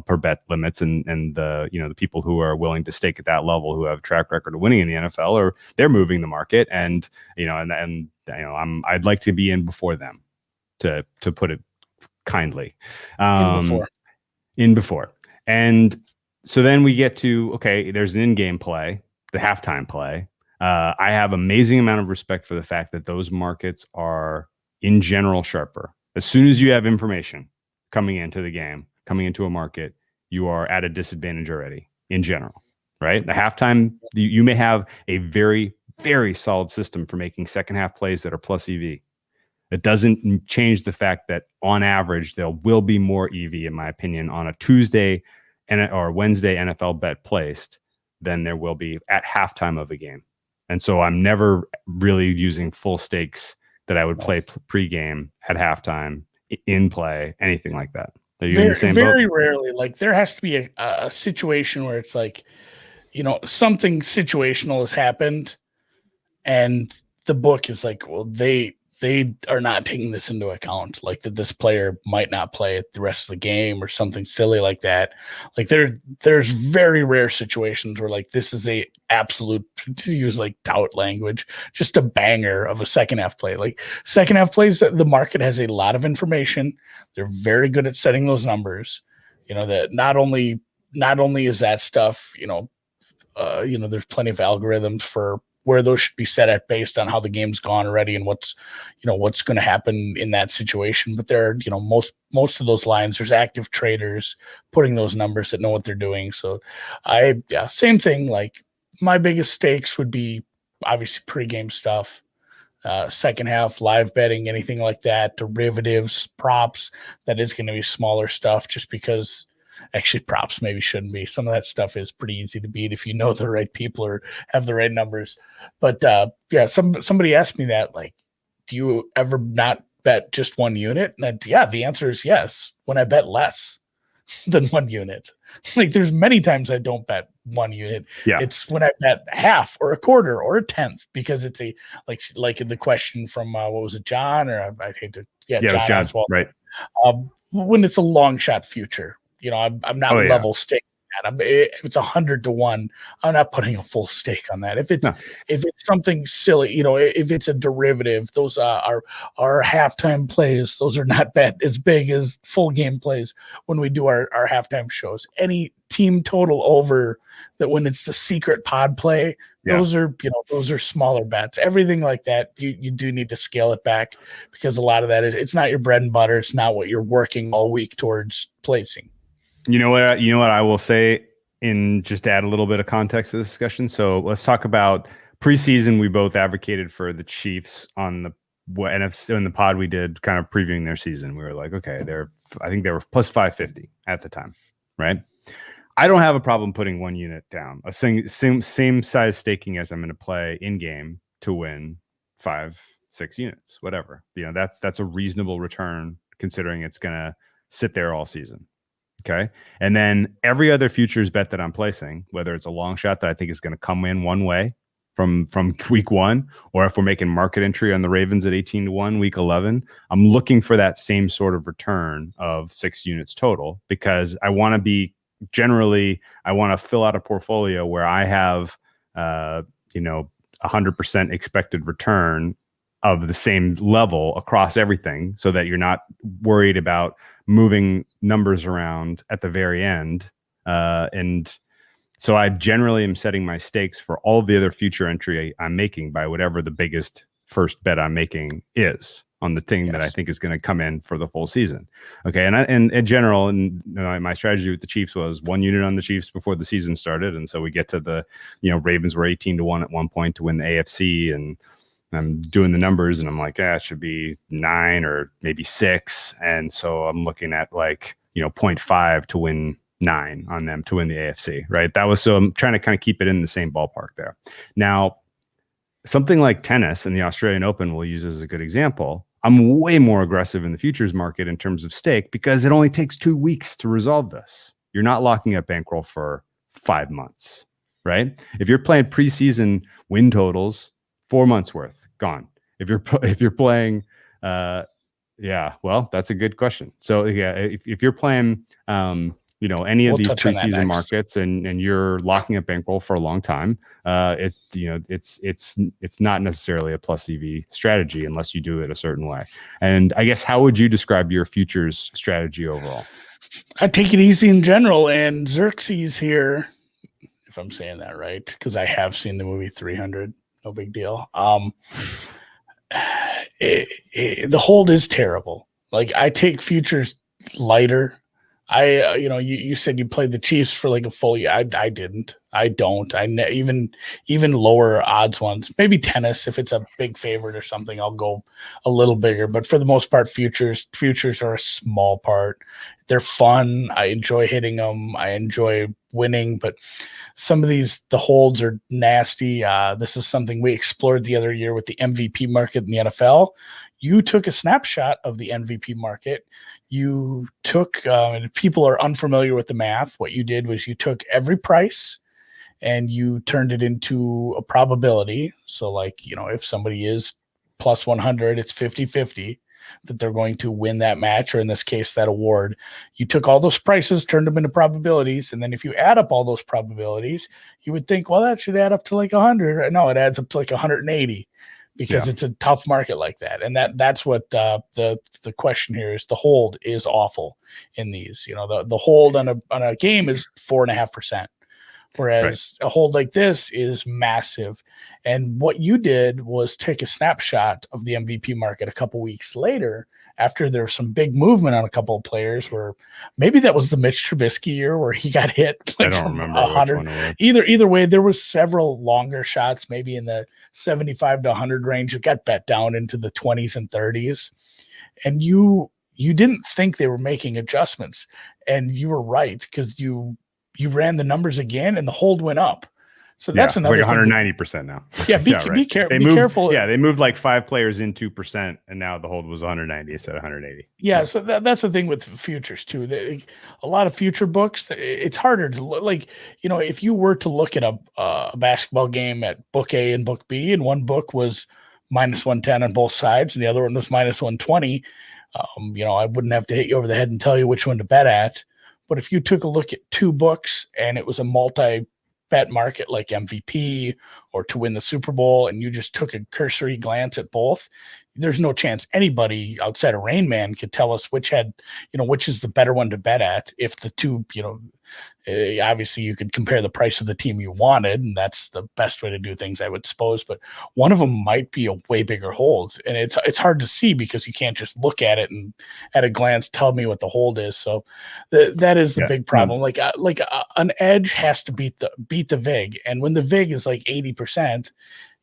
per bet limits, and the people who are willing to stake at that level, who have a track record of winning in the NFL, or they're moving the market, and I'd like to be in before them, to put it kindly. In before. And so then we get to, okay, there's an in-game play, the halftime play. I have amazing amount of respect for the fact that those markets are in general sharper. As soon as you have information coming into the game, coming into a market, you are at a disadvantage already in general, right? The halftime, you may have a very, very solid system for making second half plays that are plus EV. It doesn't change the fact that on average, there will be more EV, in my opinion, on a Tuesday or Wednesday NFL bet placed than there will be at halftime of a game. And so I'm never really using full stakes that I would play pregame at halftime, in play, anything like that. Are you in the same very boat? rarely. Like there has to be a situation where it's like, something situational has happened, and the book is like, well, they are not taking this into account, like that this player might not play the rest of the game or something silly like that. Like there's very rare situations where like this is a absolute, to use like tout language, just a banger of a second half play. Like second half plays, the market has a lot of information. They're very good at setting those numbers. That not only is that stuff, there's plenty of algorithms for where those should be set at based on how the game's gone already and what's going to happen in that situation. But there are, most of those lines, there's active traders putting those numbers that know what they're doing. So same thing. Like my biggest stakes would be obviously pregame stuff, second half, live betting, anything like that, derivatives, props. That is going to be smaller stuff just because actually props maybe shouldn't be. Some of that stuff is pretty easy to beat if you know the right people or have the right numbers. But somebody asked me that, like, do you ever not bet just one unit? And the answer is yes, when I bet less than one unit. Like there's many times I don't bet one unit. Yeah. It's when I bet half or a quarter or a tenth, because it's a like the question from what was it, John, or I hate to John, it was John as well. Right. When it's a long shot future, I'm not level stake. If it's 100-1, I'm not putting a full stake on that. If it's something silly, if it's a derivative, those are halftime plays. Those are not bet as big as full game plays when we do our halftime shows. Any team total over that, when it's the secret pod play, those are smaller bets. Everything like that, you do need to scale it back, because a lot of that it's not your bread and butter. It's not what you're working all week towards placing. You know what I will say, in just to add a little bit of context to the discussion. So let's talk about preseason. We both advocated for the Chiefs on the NFC in the pod we did, kind of previewing their season. We were like, okay, I think they were plus 550 at the time, right? I don't have a problem putting one unit down, a same size staking as I'm going to play in game to win 5-6 units, whatever. That's a reasonable return considering it's going to sit there all season. Okay. And then every other futures bet that I'm placing, whether it's a long shot that I think is going to come in one way from week 1, or if we're making market entry on the Ravens at 18-1 week 11, I'm looking for that same sort of return of 6 units total, because I want to fill out a portfolio where I have, 100% expected return of the same level across everything, so that you're not worried about moving numbers around at the very end. And so I generally am setting my stakes for all of the other future entry I'm making by whatever the biggest first bet I'm making is on the thing that I think is going to come in for the full season. Okay. And in general, my strategy with the Chiefs was 1 unit on the Chiefs before the season started. And so we get to the, Ravens were 18-1 at one point to win the AFC, and I'm doing the numbers and I'm like, it should be 9 or maybe 6. And so I'm looking at 0.5 to win 9 on them to win the AFC, right? So I'm trying to kind of keep it in the same ballpark there. Now, something like tennis and the Australian Open we'll use as a good example. I'm way more aggressive in the futures market in terms of stake, because it only takes 2 weeks to resolve this. You're not locking up bankroll for 5 months, right? If you're playing preseason win totals, 4 months worth gone. If you're playing, well, that's a good question. So if you're playing, any of these preseason markets and you're locking up bankroll for a long time, it's not necessarily a plus EV strategy unless you do it a certain way. And I guess, how would you describe your futures strategy overall? I take it easy in general, and Xerxes here, if I'm saying that right, because I have seen the movie 300. No big deal. The hold is terrible. Like, I take futures lighter. You said you played the Chiefs for like a full year. I didn't. I don't. Even lower odds ones. Maybe tennis, if it's a big favorite or something, I'll go a little bigger. But for the most part, futures are a small part. They're fun. I enjoy hitting them. I enjoy winning, but some of the holds are nasty. This is something we explored the other year with the MVP market in the NFL. you took a snapshot of the MVP market. You took, and people are unfamiliar with the math. What you did was you took every price and you turned it into a probability. So like, if somebody is plus 100, it's 50-50 that they're going to win that match, or in this case, that award. You took all those prices, turned them into probabilities. And then if you add up all those probabilities, you would think, well, that should add up to like 100. No, it adds up to like 180 because it's a tough market like that. And that's what the question here is. The hold is awful in these. The hold on a game is 4.5%. Whereas a hold like this is massive. And what you did was take a snapshot of the MVP market a couple weeks later, after there's some big movement on a couple of players, where maybe that was the Mitch Trubisky year where he got hit. Like, I don't remember 100. Either way, there was several longer shots, maybe in the 75 to 100 range. It got bet down into the 20s and 30s. And you didn't think they were making adjustments. And you were right, because you ran the numbers again and the hold went up. So that's another like 190% now. Yeah, be careful. Yeah, they moved like 5 players in 2%, and now the hold was 190 instead of 180. Yeah, so that's the thing with futures too. A lot of future books, it's harder to like, if you were to look at a basketball game at book A and book B, and one book was minus 110 on both sides and the other one was minus 120, I wouldn't have to hit you over the head and tell you which one to bet at. But if you took a look at 2 books and it was a multi-bet market like MVP or to win the Super Bowl, and you just took a cursory glance at both, there's no chance anybody outside of Rain Man could tell us which is the better one to bet at. If the two, obviously you could compare the price of the team you wanted, and that's the best way to do things, I would suppose. But one of them might be a way bigger hold, and it's hard to see because you can't just look at it and at a glance tell me what the hold is. So that is the big problem. An edge has to beat the VIG, and when the VIG is like 80%.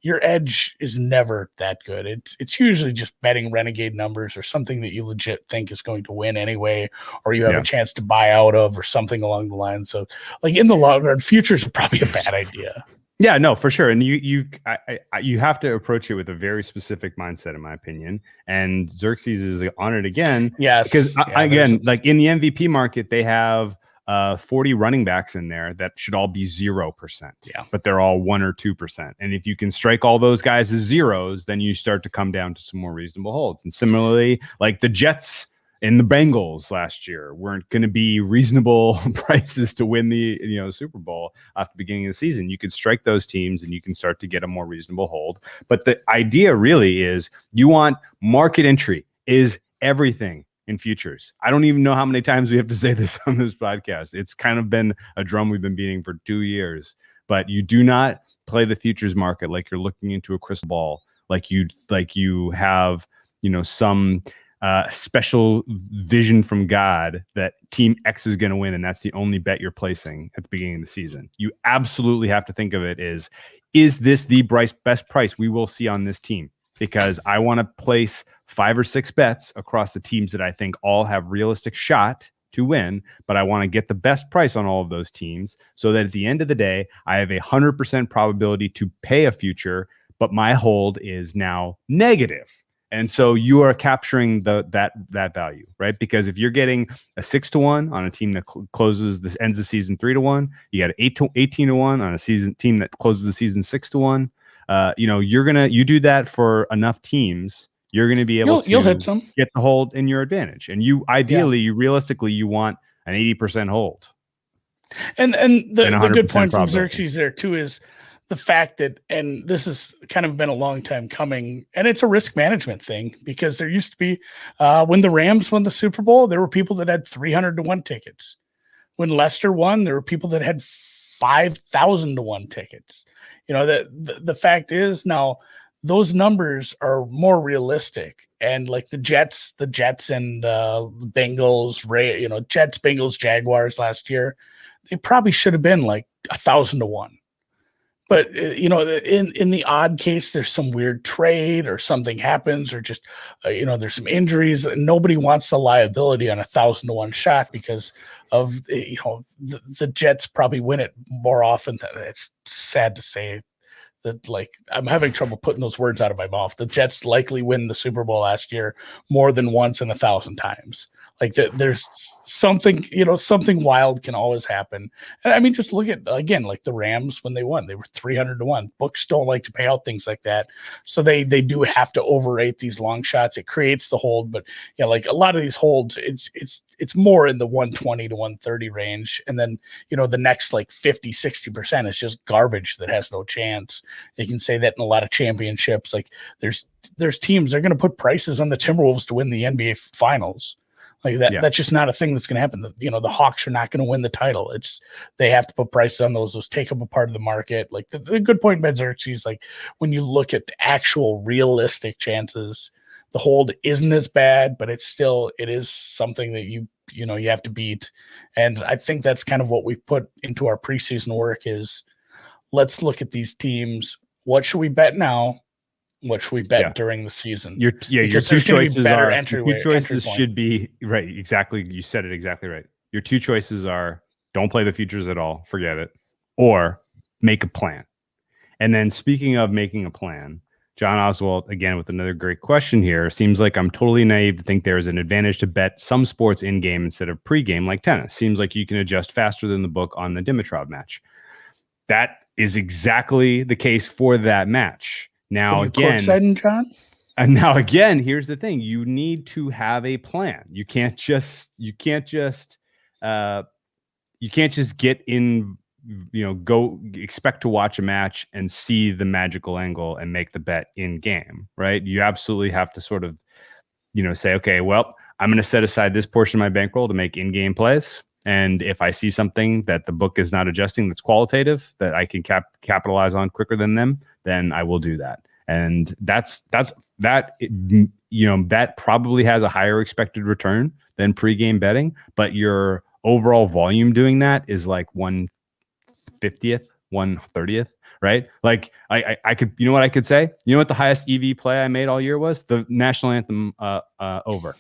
Your edge is never that good. It's usually just betting renegade numbers or something that you legit think is going to win anyway, or you have a chance to buy out of, or something along the line. So, like, in the long run, futures are probably a bad idea. Yeah, no, for sure. And you have to approach it with a very specific mindset, in my opinion. And Xerxes is on it again. Yes, because like in the MVP market, they have 40 running backs in there that should all be 0%. Yeah. But they're all 1 or 2%. And if you can strike all those guys as zeros, then you start to come down to some more reasonable holds. And similarly, like the Jets and the Bengals last year weren't going to be reasonable prices to win the Super Bowl off the beginning of the season. You could strike those teams and you can start to get a more reasonable hold. But the idea really is you want market entry is everything in futures. I don't even know how many times we have to say this on this podcast. It's kind of been a drum we've been beating for 2 years. But you do not play the futures market like you're looking into a crystal ball, like you have some special vision from God that team X is going to win, and that's the only bet you're placing at the beginning of the season. You absolutely have to think of it as, is this the best price we will see on this team? Because I want to place 5 or 6 bets across the teams that I think all have realistic shot to win, but I want to get the best price on all of those teams so that at the end of the day, I have 100% probability to pay a future, but my hold is now negative. And so you are capturing that value, right? Because if you're getting a 6-1 on a team that ends the season 3-1, you got 18-1 on a team that closes the season 6-1. You do that for enough teams, you're going to be able you'll hit some, get the hold in your advantage. And you realistically, you want an 80% hold. And the good point from Xerxes there too is the fact that, and this has kind of been a long time coming, and it's a risk management thing, because there used to be, when the Rams won the Super Bowl, there were people that had 300-1 tickets. When Leicester won, there were people that had 5,000-1 tickets. The fact is now those numbers are more realistic, and like the Jets and Bengals, Jets, Bengals, Jaguars last year, they probably should have been like 1,000-1. But in the odd case, there's some weird trade or something happens, or just there's some injuries. Nobody wants the liability on 1,000-1 shot because of the Jets probably win it more often than, it's sad to say, that, like, I'm having trouble putting those words out of my mouth. The Jets likely win the Super Bowl last year more than once in 1,000 times. Like there's something, something wild can always happen. And I mean, just look at, again, like the Rams when they won, they were 300-1. Books don't like to pay out things like that. So they do have to overrate these long shots. It creates the hold, but yeah, like a lot of these holds, it's more in the 120 to 130 range. And then, the next like 50-60% is just garbage that has no chance. You can say that in a lot of championships. Like there's teams, they're going to put prices on the Timberwolves to win the NBA finals. Like that, That's just not a thing that's going to happen. The Hawks are not going to win the title. They have to put prices on those take up a part of the market. Like the good point, Ben Xerxes, like when you look at the actual realistic chances, the hold isn't as bad, but it is something that you have to beat. And I think that's kind of what we put into our preseason work is let's look at these teams. What should we bet now? What should we bet during the season? Your two choices should be right. Exactly. You said it exactly right. Your two choices are don't play the futures at all. Forget it. Or make a plan. And then speaking of making a plan, John Oswald, again, with another great question here. Seems like I'm totally naive to think there's an advantage to bet some sports in game instead of pre-game like tennis. Seems like you can adjust faster than the book on the Dimitrov match. That is exactly the case for that match. Now again, here's the thing: you need to have a plan. You can't just get in. Go expect to watch a match and see the magical angle and make the bet in game, right? You absolutely have to sort of, say, okay, well, I'm going to set aside this portion of my bankroll to make in-game plays. And if I see something that the book is not adjusting that's qualitative that I can capitalize on quicker than them, then I will do that. And that probably has a higher expected return than pregame betting, but your overall volume doing that is like 1/50th, 1/30th, right? Like I could, what I could say? You know what the highest EV play I made all year was? The national anthem over.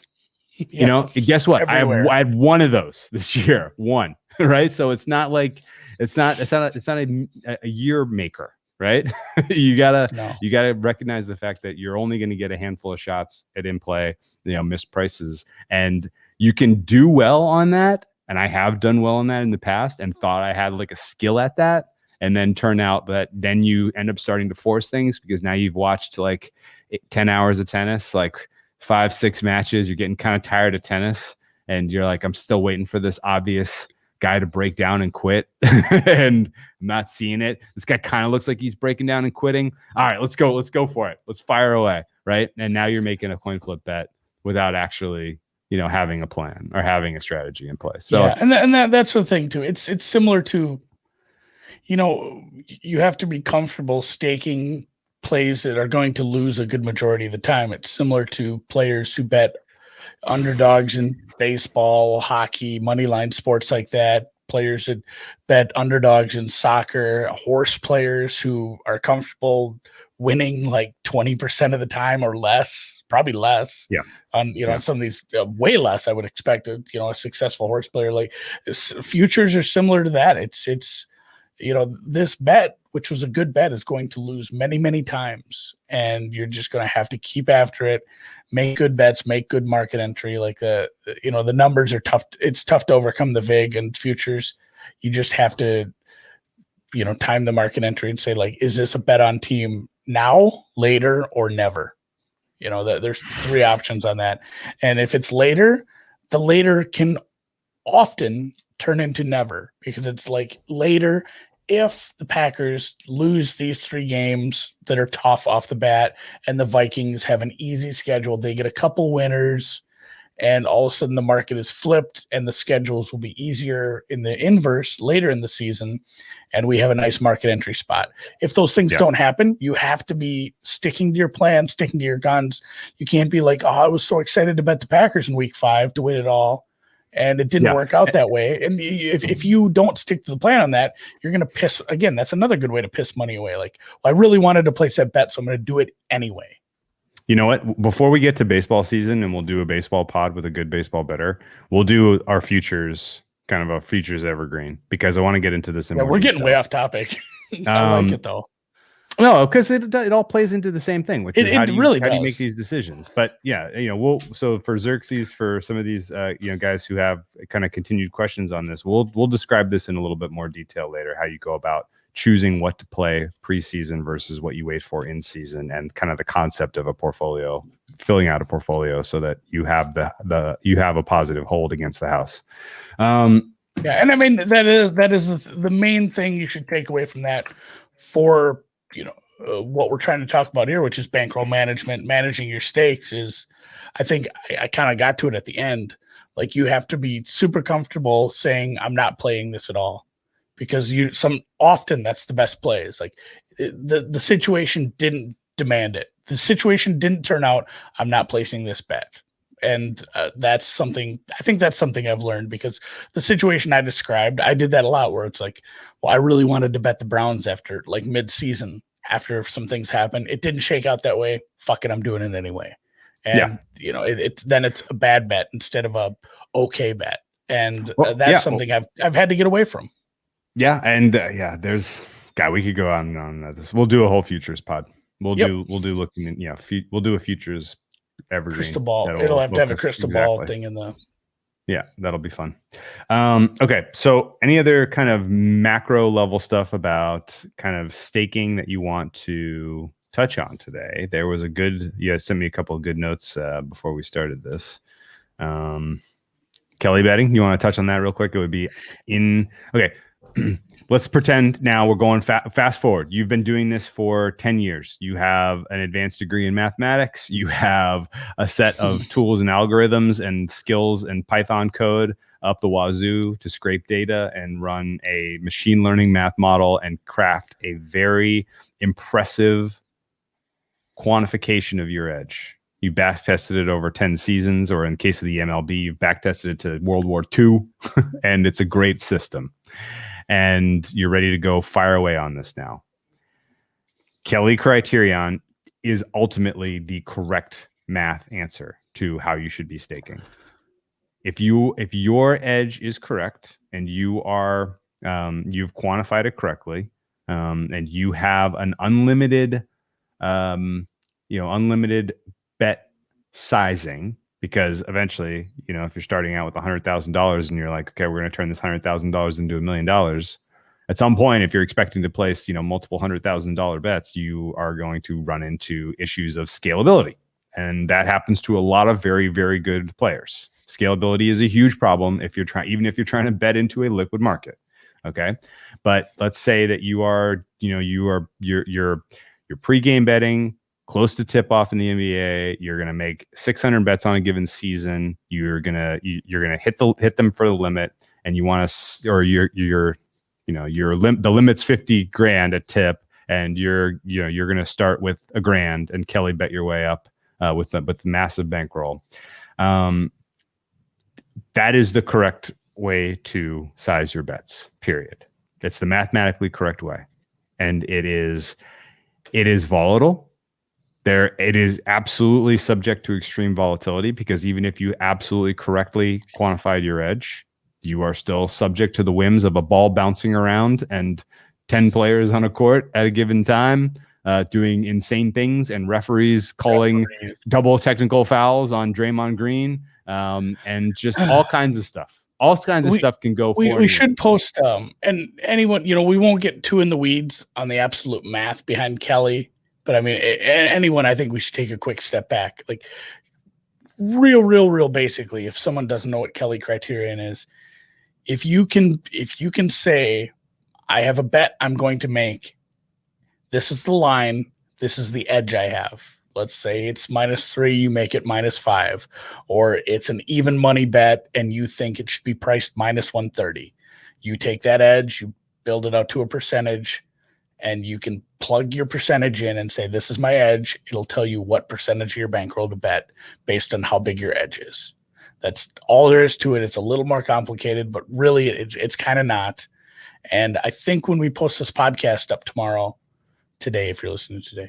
Guess what? I had one of those this year, one, right? So it's not like it's not a year maker, right? you gotta recognize the fact that you're only going to get a handful of shots at in play, missed prices, and you can do well on that. And I have done well on that in the past and thought I had like a skill at that, and then turn out that then you end up starting to force things because now you've watched like 10 hours of tennis, like 5-6 matches, you're getting kind of tired of tennis and you're like, I'm still waiting for this obvious guy to break down and quit and I'm not seeing it. This guy kind of looks like he's breaking down and quitting. All right, let's go for it. Let's fire away. Right. And now you're making a coin flip bet without actually, having a plan or having a strategy in place. So that's the thing too. It's similar to, you have to be comfortable staking plays that are going to lose a good majority of the time. It's similar to players who bet underdogs in baseball, hockey, money line sports like that. Players that bet underdogs in soccer, horse players who are comfortable winning like 20% of the time or less, probably less. Yeah. On some of these way less, I would expect a successful horse player. Like futures are similar to that. It's this bet, which was a good bet, is going to lose many, many times. And you're just going to have to keep after it, make good bets, make good market entry. Like the numbers are tough. It's tough to overcome the VIG and futures. You just have to, time the market entry and say, like, is this a bet on team now, later, or never? There's 3 options on that. And if it's later, the later can often turn into never, because it's like later, if the Packers lose these 3 games that are tough off the bat and the Vikings have an easy schedule, they get a couple winners and all of a sudden the market is flipped and the schedules will be easier in the inverse later in the season, and we have a nice market entry spot. If those things don't happen, you have to be sticking to your plan, sticking to your guns. You can't be like, oh, I was so excited to bet the Packers in week 5 to win it all, and it didn't work out that way. And if you don't stick to the plan on that, you're going to piss. Again, that's another good way to piss money away. Like, well, I really wanted to place that bet, so I'm going to do it anyway. You know what? Before we get to baseball season and we'll do a baseball pod with a good baseball bettor, we'll do our futures, kind of a futures evergreen, because I want to get into this. We're getting way off topic. I like it though. No, because it all plays into the same thing, which is It really how do you does. make these decisions? But yeah, so for Xerxes, for some of these guys who have kind of continued questions on this, we'll describe this in a little bit more detail later, how you go about choosing what to play preseason versus what you wait for in season, and kind of the concept of a portfolio, filling out a portfolio so that you have you have a positive hold against the house. Yeah, and I mean that is the main thing you should take away from that for what we're trying to talk about here, which is bankroll management, managing your stakes. Is I think I kind of got to it at the end. Like you have to be super comfortable saying I'm not playing this at all, because often that's the best play. Is like the situation didn't demand it. The situation didn't turn out. I'm not placing this bet. And that's something I've learned, because the situation I described, I did that a lot, where it's like, well, I really wanted to bet the Browns after like mid-season, after some things happened. It didn't shake out that way. Fuck it, I'm doing it anyway. And it's a bad bet instead of a okay bet. And that's something I've had to get away from. Yeah, and we could go on this. We'll do a whole futures pod. We'll do looking in, we'll do a futures evergreen crystal ball. It'll have to have a crystal ball thing in the. Yeah, that'll be fun. Okay, so any other kind of macro level stuff about kind of staking that you want to touch on today? There was you guys sent me a couple of good notes before we started this. Kelly betting, you want to touch on that real quick? It would be okay. Let's pretend now we're going fast forward. You've been doing this for 10 years. You have an advanced degree in mathematics. You have a set of tools and algorithms and skills and Python code up the wazoo to scrape data and run a machine learning math model and craft a very impressive quantification of your edge. You back tested it over 10 seasons, or in case of the MLB, you've back tested it to World War II, and it's a great system. And you're ready to go fire away on this now. Kelly criterion is ultimately the correct math answer to how you should be staking. If your edge is correct and you are you've quantified it correctly, and you have an unlimited bet sizing, because eventually, if you're starting out with $100,000 and you're like, okay, we're going to turn this $100,000 into $1 million. At some point, if you're expecting to place, multiple $100,000 bets, you are going to run into issues of scalability. And that happens to a lot of very, very good players. Scalability is a huge problem even if you're trying to bet into a liquid market. Okay. But let's say that you're pre-game betting, close to tip off in the NBA. You're going to make 600 bets on a given season. You're going to hit them for the limit, and you want to, or the limit's 50 grand at tip, and you're going to start with $1,000 and Kelly bet your way up with the massive bankroll. That is the correct way to size your bets, period. It's the mathematically correct way. And it is volatile. It is absolutely subject to extreme volatility, because even if you absolutely correctly quantified your edge, you are still subject to the whims of a ball bouncing around and 10 players on a court at a given time doing insane things, and referees calling double technical fouls on Draymond Green, and just all kinds of stuff. All kinds of stuff can go. We should post and anyone, we won't get too in the weeds on the absolute math behind Kelly. But I mean, anyone, I think we should take a quick step back. Like real basically, if someone doesn't know what Kelly criterion is, if you can say, I have a bet I'm going to make, this is the line, this is the edge I have. Let's say it's -3, you make it -5, or it's an even money bet and you think it should be priced -130. You take that edge, you build it out to a percentage, and you can plug your percentage in and say, this is my edge. It'll tell you what percentage of your bankroll to bet based on how big your edge is. That's all there is to it. It's a little more complicated, but really it's kind of not. And I think when we post this podcast up today, if you're listening today,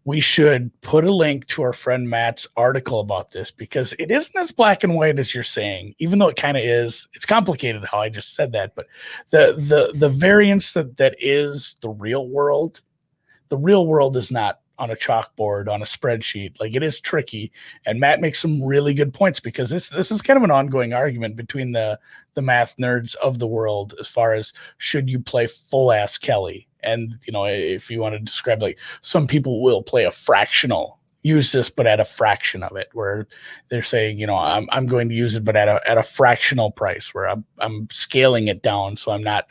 we should put a link to our friend Matt's article about this, because it isn't as black and white as you're saying, even though it kind of is. It's complicated how I just said that, but the variance that is the real world, the real world is not on a chalkboard, on a spreadsheet. Like, it is tricky. And Matt makes some really good points, because this is kind of an ongoing argument between the math nerds of the world, as far as, should you play full ass Kelly? And, if you want to describe, like, some people will play a fractional, use this, but at a fraction of it, where they're saying, I'm going to use it, but at a fractional price, where I'm scaling it down. So I'm not,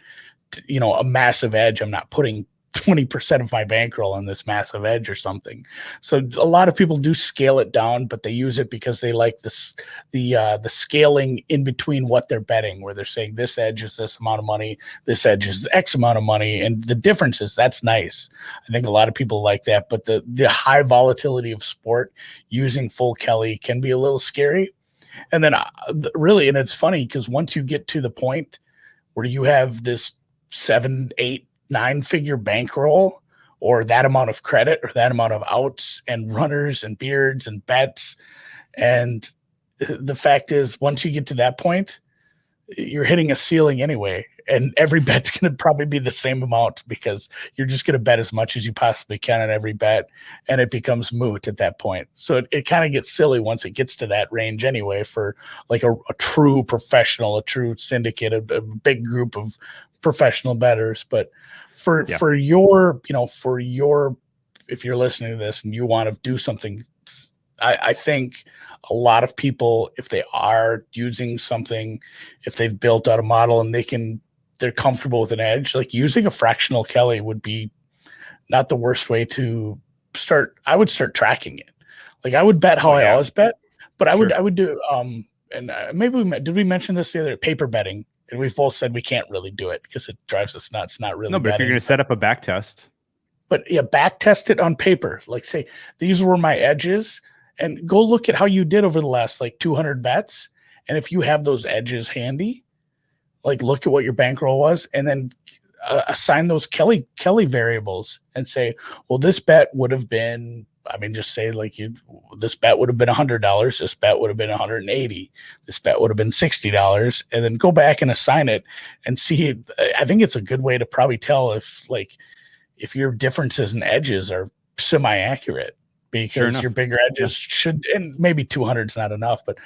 a massive edge. I'm not putting 20% of my bankroll on this massive edge or something. So a lot of people do scale it down, but they use it because they like the scaling in between what they're betting, where they're saying this edge is this amount of money, this edge is X amount of money, and the differences, that's nice. I think a lot of people like that, but the high volatility of sport, using full Kelly can be a little scary. And then really, and it's funny, because once you get to the point where you have this 7, 8, 9-figure bankroll, or that amount of credit, or that amount of outs and runners and beards and bets, and the fact is, once you get to that point, you're hitting a ceiling anyway, and every bet's going to probably be the same amount, because you're just going to bet as much as you possibly can on every bet, and it becomes moot at that point. So it kind of gets silly once it gets to that range anyway, for like a true professional, a true syndicate, a big group of professional bettors. But for your, if you're listening to this and you want to do something, I think a lot of people, if they are using something, if they've built out a model and they're comfortable with an edge, like, using a fractional Kelly would be not the worst way to start. I would start tracking it. Like, I would bet how I always bet, but I would do, and maybe did we mention this the other, paper betting? And we've both said we can't really do it because it drives us nuts. Not really. No, but if you're going to set up a back test. But yeah, back test it on paper. Like, say, these were my edges, and go look at how you did over the last, like, 200 bets. And if you have those edges handy, like, look at what your bankroll was, and then assign those Kelly variables and say, well, this bet would have been, just say, like, this bet would have been $100. This bet would have been $180. This bet would have been $60, and then go back and assign it and see. I think it's a good way to probably tell if your differences in edges are semi-accurate, because your bigger edges should, and maybe 200 is not enough, but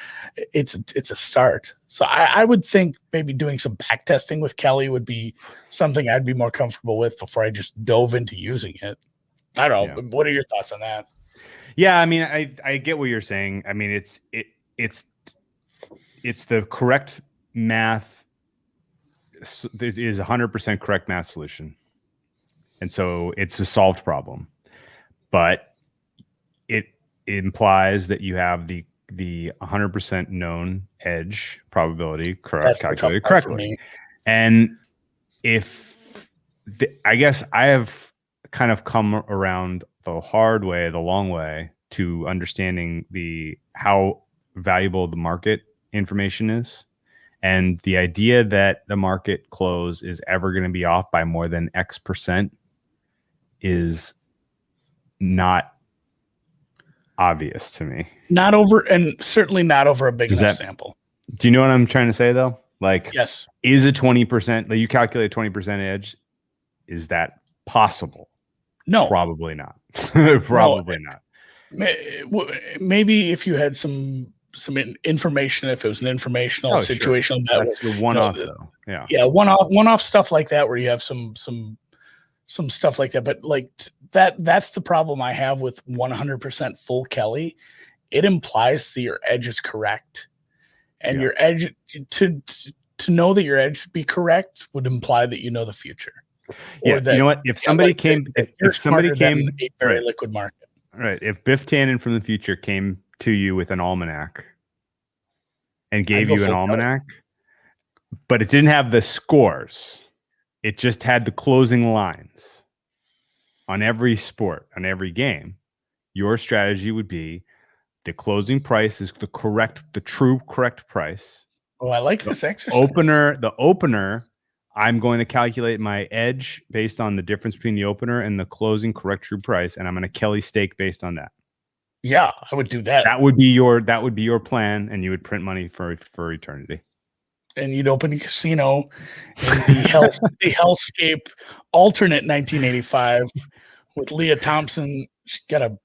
it's a start. So I would think maybe doing some back testing with Kelly would be something I'd be more comfortable with before I just dove into using it. I don't know. Yeah. What are your thoughts on that? Yeah, I get what you're saying. It's the correct math. It is 100% correct math solution, and so it's a solved problem. But it implies that you have the 100% known edge probability calculated correctly. And I guess I have kind of come around the hard way, the long way, to understanding how valuable the market information is, and the idea that the market close is ever going to be off by more than X% is not obvious to me. Certainly not over a big enough sample. Do you know what I'm trying to say, though? Like, yes, is a 20%, like, you calculate 20% edge, is that possible? No, probably not. Probably not. Maybe if you had some information, if it was an informational situation, sure. That's your one-off, though. Yeah, one-off stuff like that, where you have some stuff like that. But like that's the problem I have with 100% full Kelly. It implies that your edge is correct, and your edge to know that your edge would be correct would imply that you know the future. Yeah, you know what? If somebody came, if somebody came, a very liquid market, right? If Biff Tannen from the future came to you with an almanac and gave you an almanac, but it didn't have the scores, it just had the closing lines on every sport, on every game, your strategy would be the closing price is the true correct price. Oh, I like this exercise. The opener. I'm going to calculate my edge based on the difference between the opener and the closing correct true price, and I'm going to Kelly stake based on that. Yeah, I would do that. That would be your plan, and you would print money for eternity. And you'd open a casino in the hellscape alternate 1985, with Leah Thompson. She got a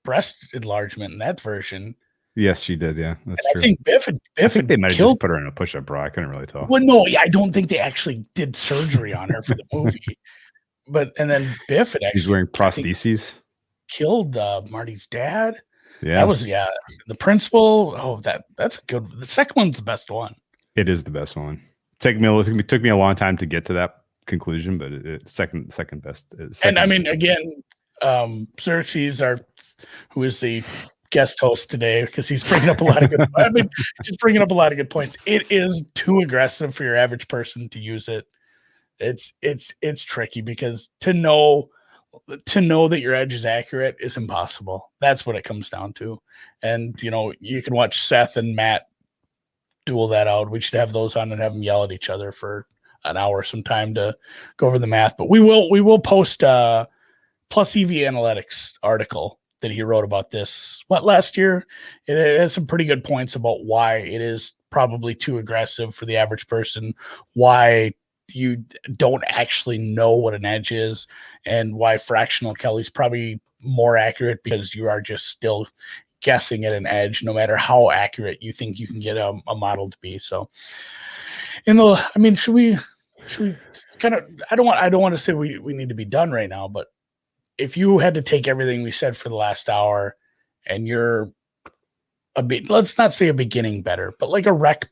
breast enlargement in that version. Yes, she did. Yeah, that's and true. I think Biff they might have killed. just put her in a push-up bra. I couldn't really tell. Well, no, I don't think they actually did surgery on her for the movie. And then Biff had She's actually wearing prostheses. Killed Marty's dad. Yeah, that was the principal. Oh, that's a good. The second one's the best one. It is the best one. It took me a long time to get to that conclusion, but it's second best. And I mean, again, Xerxes, who is the guest host today, because he's bringing up a lot of good. I mean, just bringing up a lot of good points. It is too aggressive for your average person to use it. It's tricky because to know that your edge is accurate is impossible. That's what it comes down to. And you can watch Seth and Matt duel that out. We should have those on and have them yell at each other for an hour sometime to go over the math. But we will post Plus EV Analytics article that he wrote about this last year. It has some pretty good points about why it is probably too aggressive for the average person, why you don't actually know what an edge is, and why fractional Kelly's probably more accurate because you are just still guessing at an edge, no matter how accurate you think you can get a model to be. So, should we kind of? I don't want to say we need to be done right now, but if you had to take everything we said for the last hour, and you're let's not say a beginning better, but like a rec,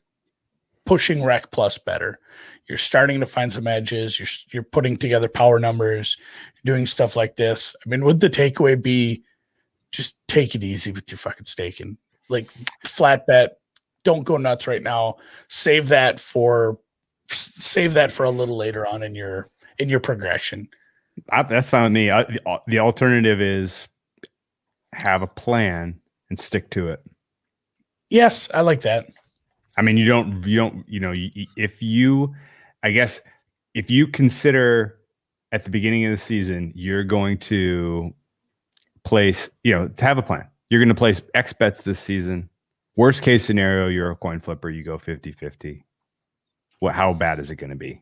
pushing rec plus better. You're starting to find some edges. You're putting together power numbers, doing stuff like this. I mean, would the takeaway be just take it easy with your fucking staking? Like, flat bet, don't go nuts right now. Save that for a little later on in your progression. That's fine with me. The alternative is have a plan and stick to it. Yes, I like that. I mean, if you consider at the beginning of the season, you're going to place, to have a plan. You're going to place X bets this season. Worst case scenario, you're a coin flipper. You go 50-50. How bad is it going to be?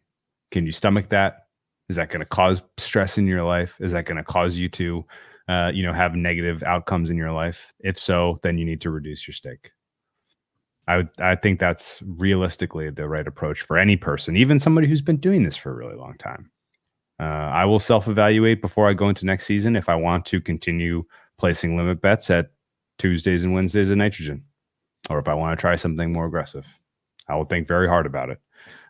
Can you stomach that? Is that going to cause stress in your life? Is that going to cause you to, have negative outcomes in your life? If so, then you need to reduce your stake. I think that's realistically the right approach for any person, even somebody who's been doing this for a really long time. I will self-evaluate before I go into next season if I want to continue placing limit bets at Tuesdays and Wednesdays of nitrogen, or if I want to try something more aggressive. I will think very hard about it.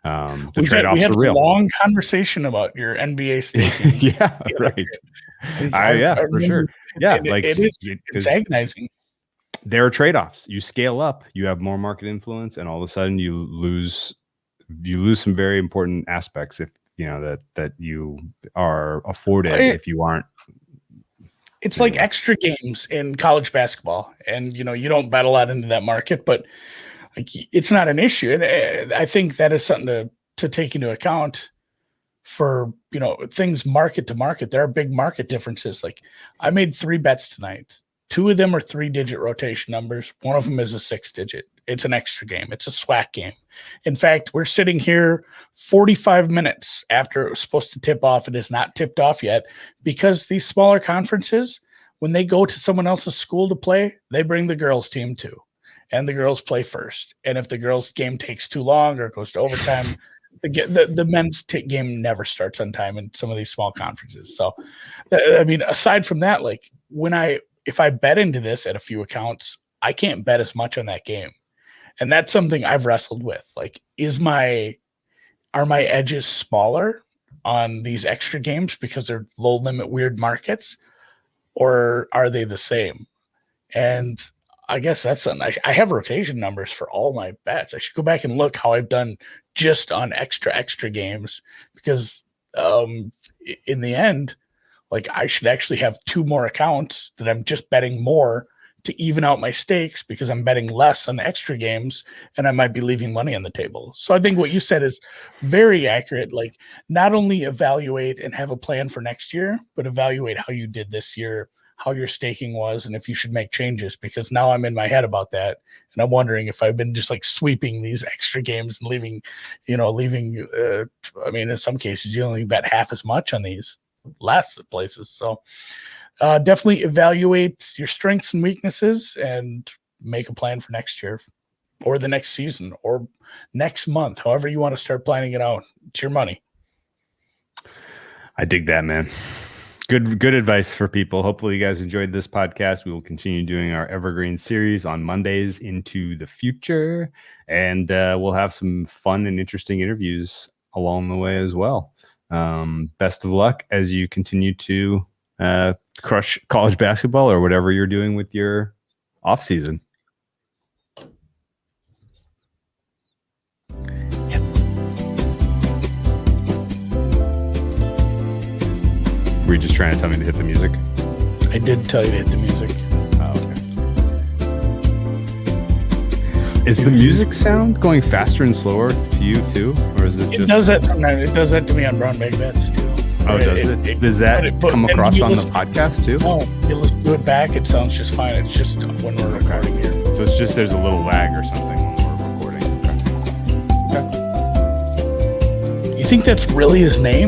The trade-offs are real. We had a long conversation about your NBA staking. Yeah, right. For sure. Yeah, it's agonizing. There are trade-offs. You scale up, you have more market influence, and all of a sudden you lose some very important aspects if that you are afforded if you aren't. It's like extra games in college basketball, and you don't bet a lot into that market, but it's not an issue. And I think that is something to take into account for things market to market. There are big market differences. Like, I made 3 bets tonight. 2 of them are 3-digit rotation numbers. One of them is a 6-digit. It's an extra game. It's a SWAC game. In fact, we're sitting here 45 minutes after it was supposed to tip off. It is not tipped off yet because these smaller conferences, when they go to someone else's school to play, they bring the girls' team too, and the girls play first. And if the girls' game takes too long or goes to overtime, the men's game never starts on time in some of these small conferences. So, I mean, aside from that, like if I bet into this at a few accounts, I can't bet as much on that game. And that's something I've wrestled with. Like, are my edges smaller on these extra games because they're low limit weird markets, or are they the same? And I guess that's something I have rotation numbers for all my bets. I should go back and look how I've done just on extra games, because in the end, like, I should actually have 2 more accounts that I'm just betting more to even out my stakes, because I'm betting less on the extra games and I might be leaving money on the table. So I think what you said is very accurate. Like, not only evaluate and have a plan for next year, but evaluate how you did this year, how your staking was, and if you should make changes, because now I'm in my head about that. And I'm wondering if I've been just like sweeping these extra games and leaving, I mean, in some cases you only bet half as much on these. last places. So definitely evaluate your strengths and weaknesses and make a plan for next year or the next season or next month, however you want to start planning it out. It's your money. I dig that, man. Good advice for people. Hopefully you guys enjoyed this podcast. We will continue doing our Evergreen series on Mondays into the future, and we'll have some fun and interesting interviews along the way as well. Best of luck as you continue to crush college basketball or whatever you're doing with your off season. Were you just trying to tell me to hit the music? I did tell you to hit the music. Oh, okay. Is the music sound going faster and slower to you too, or is it just? It does that sometimes. It does that to me on brown bag bets too. Oh, does it? Does that come across on the podcast too? No, you listen to it back. It sounds just fine. It's just when we're recording here. So it's just there's a little lag or something when we're recording. Okay. You think that's really his name?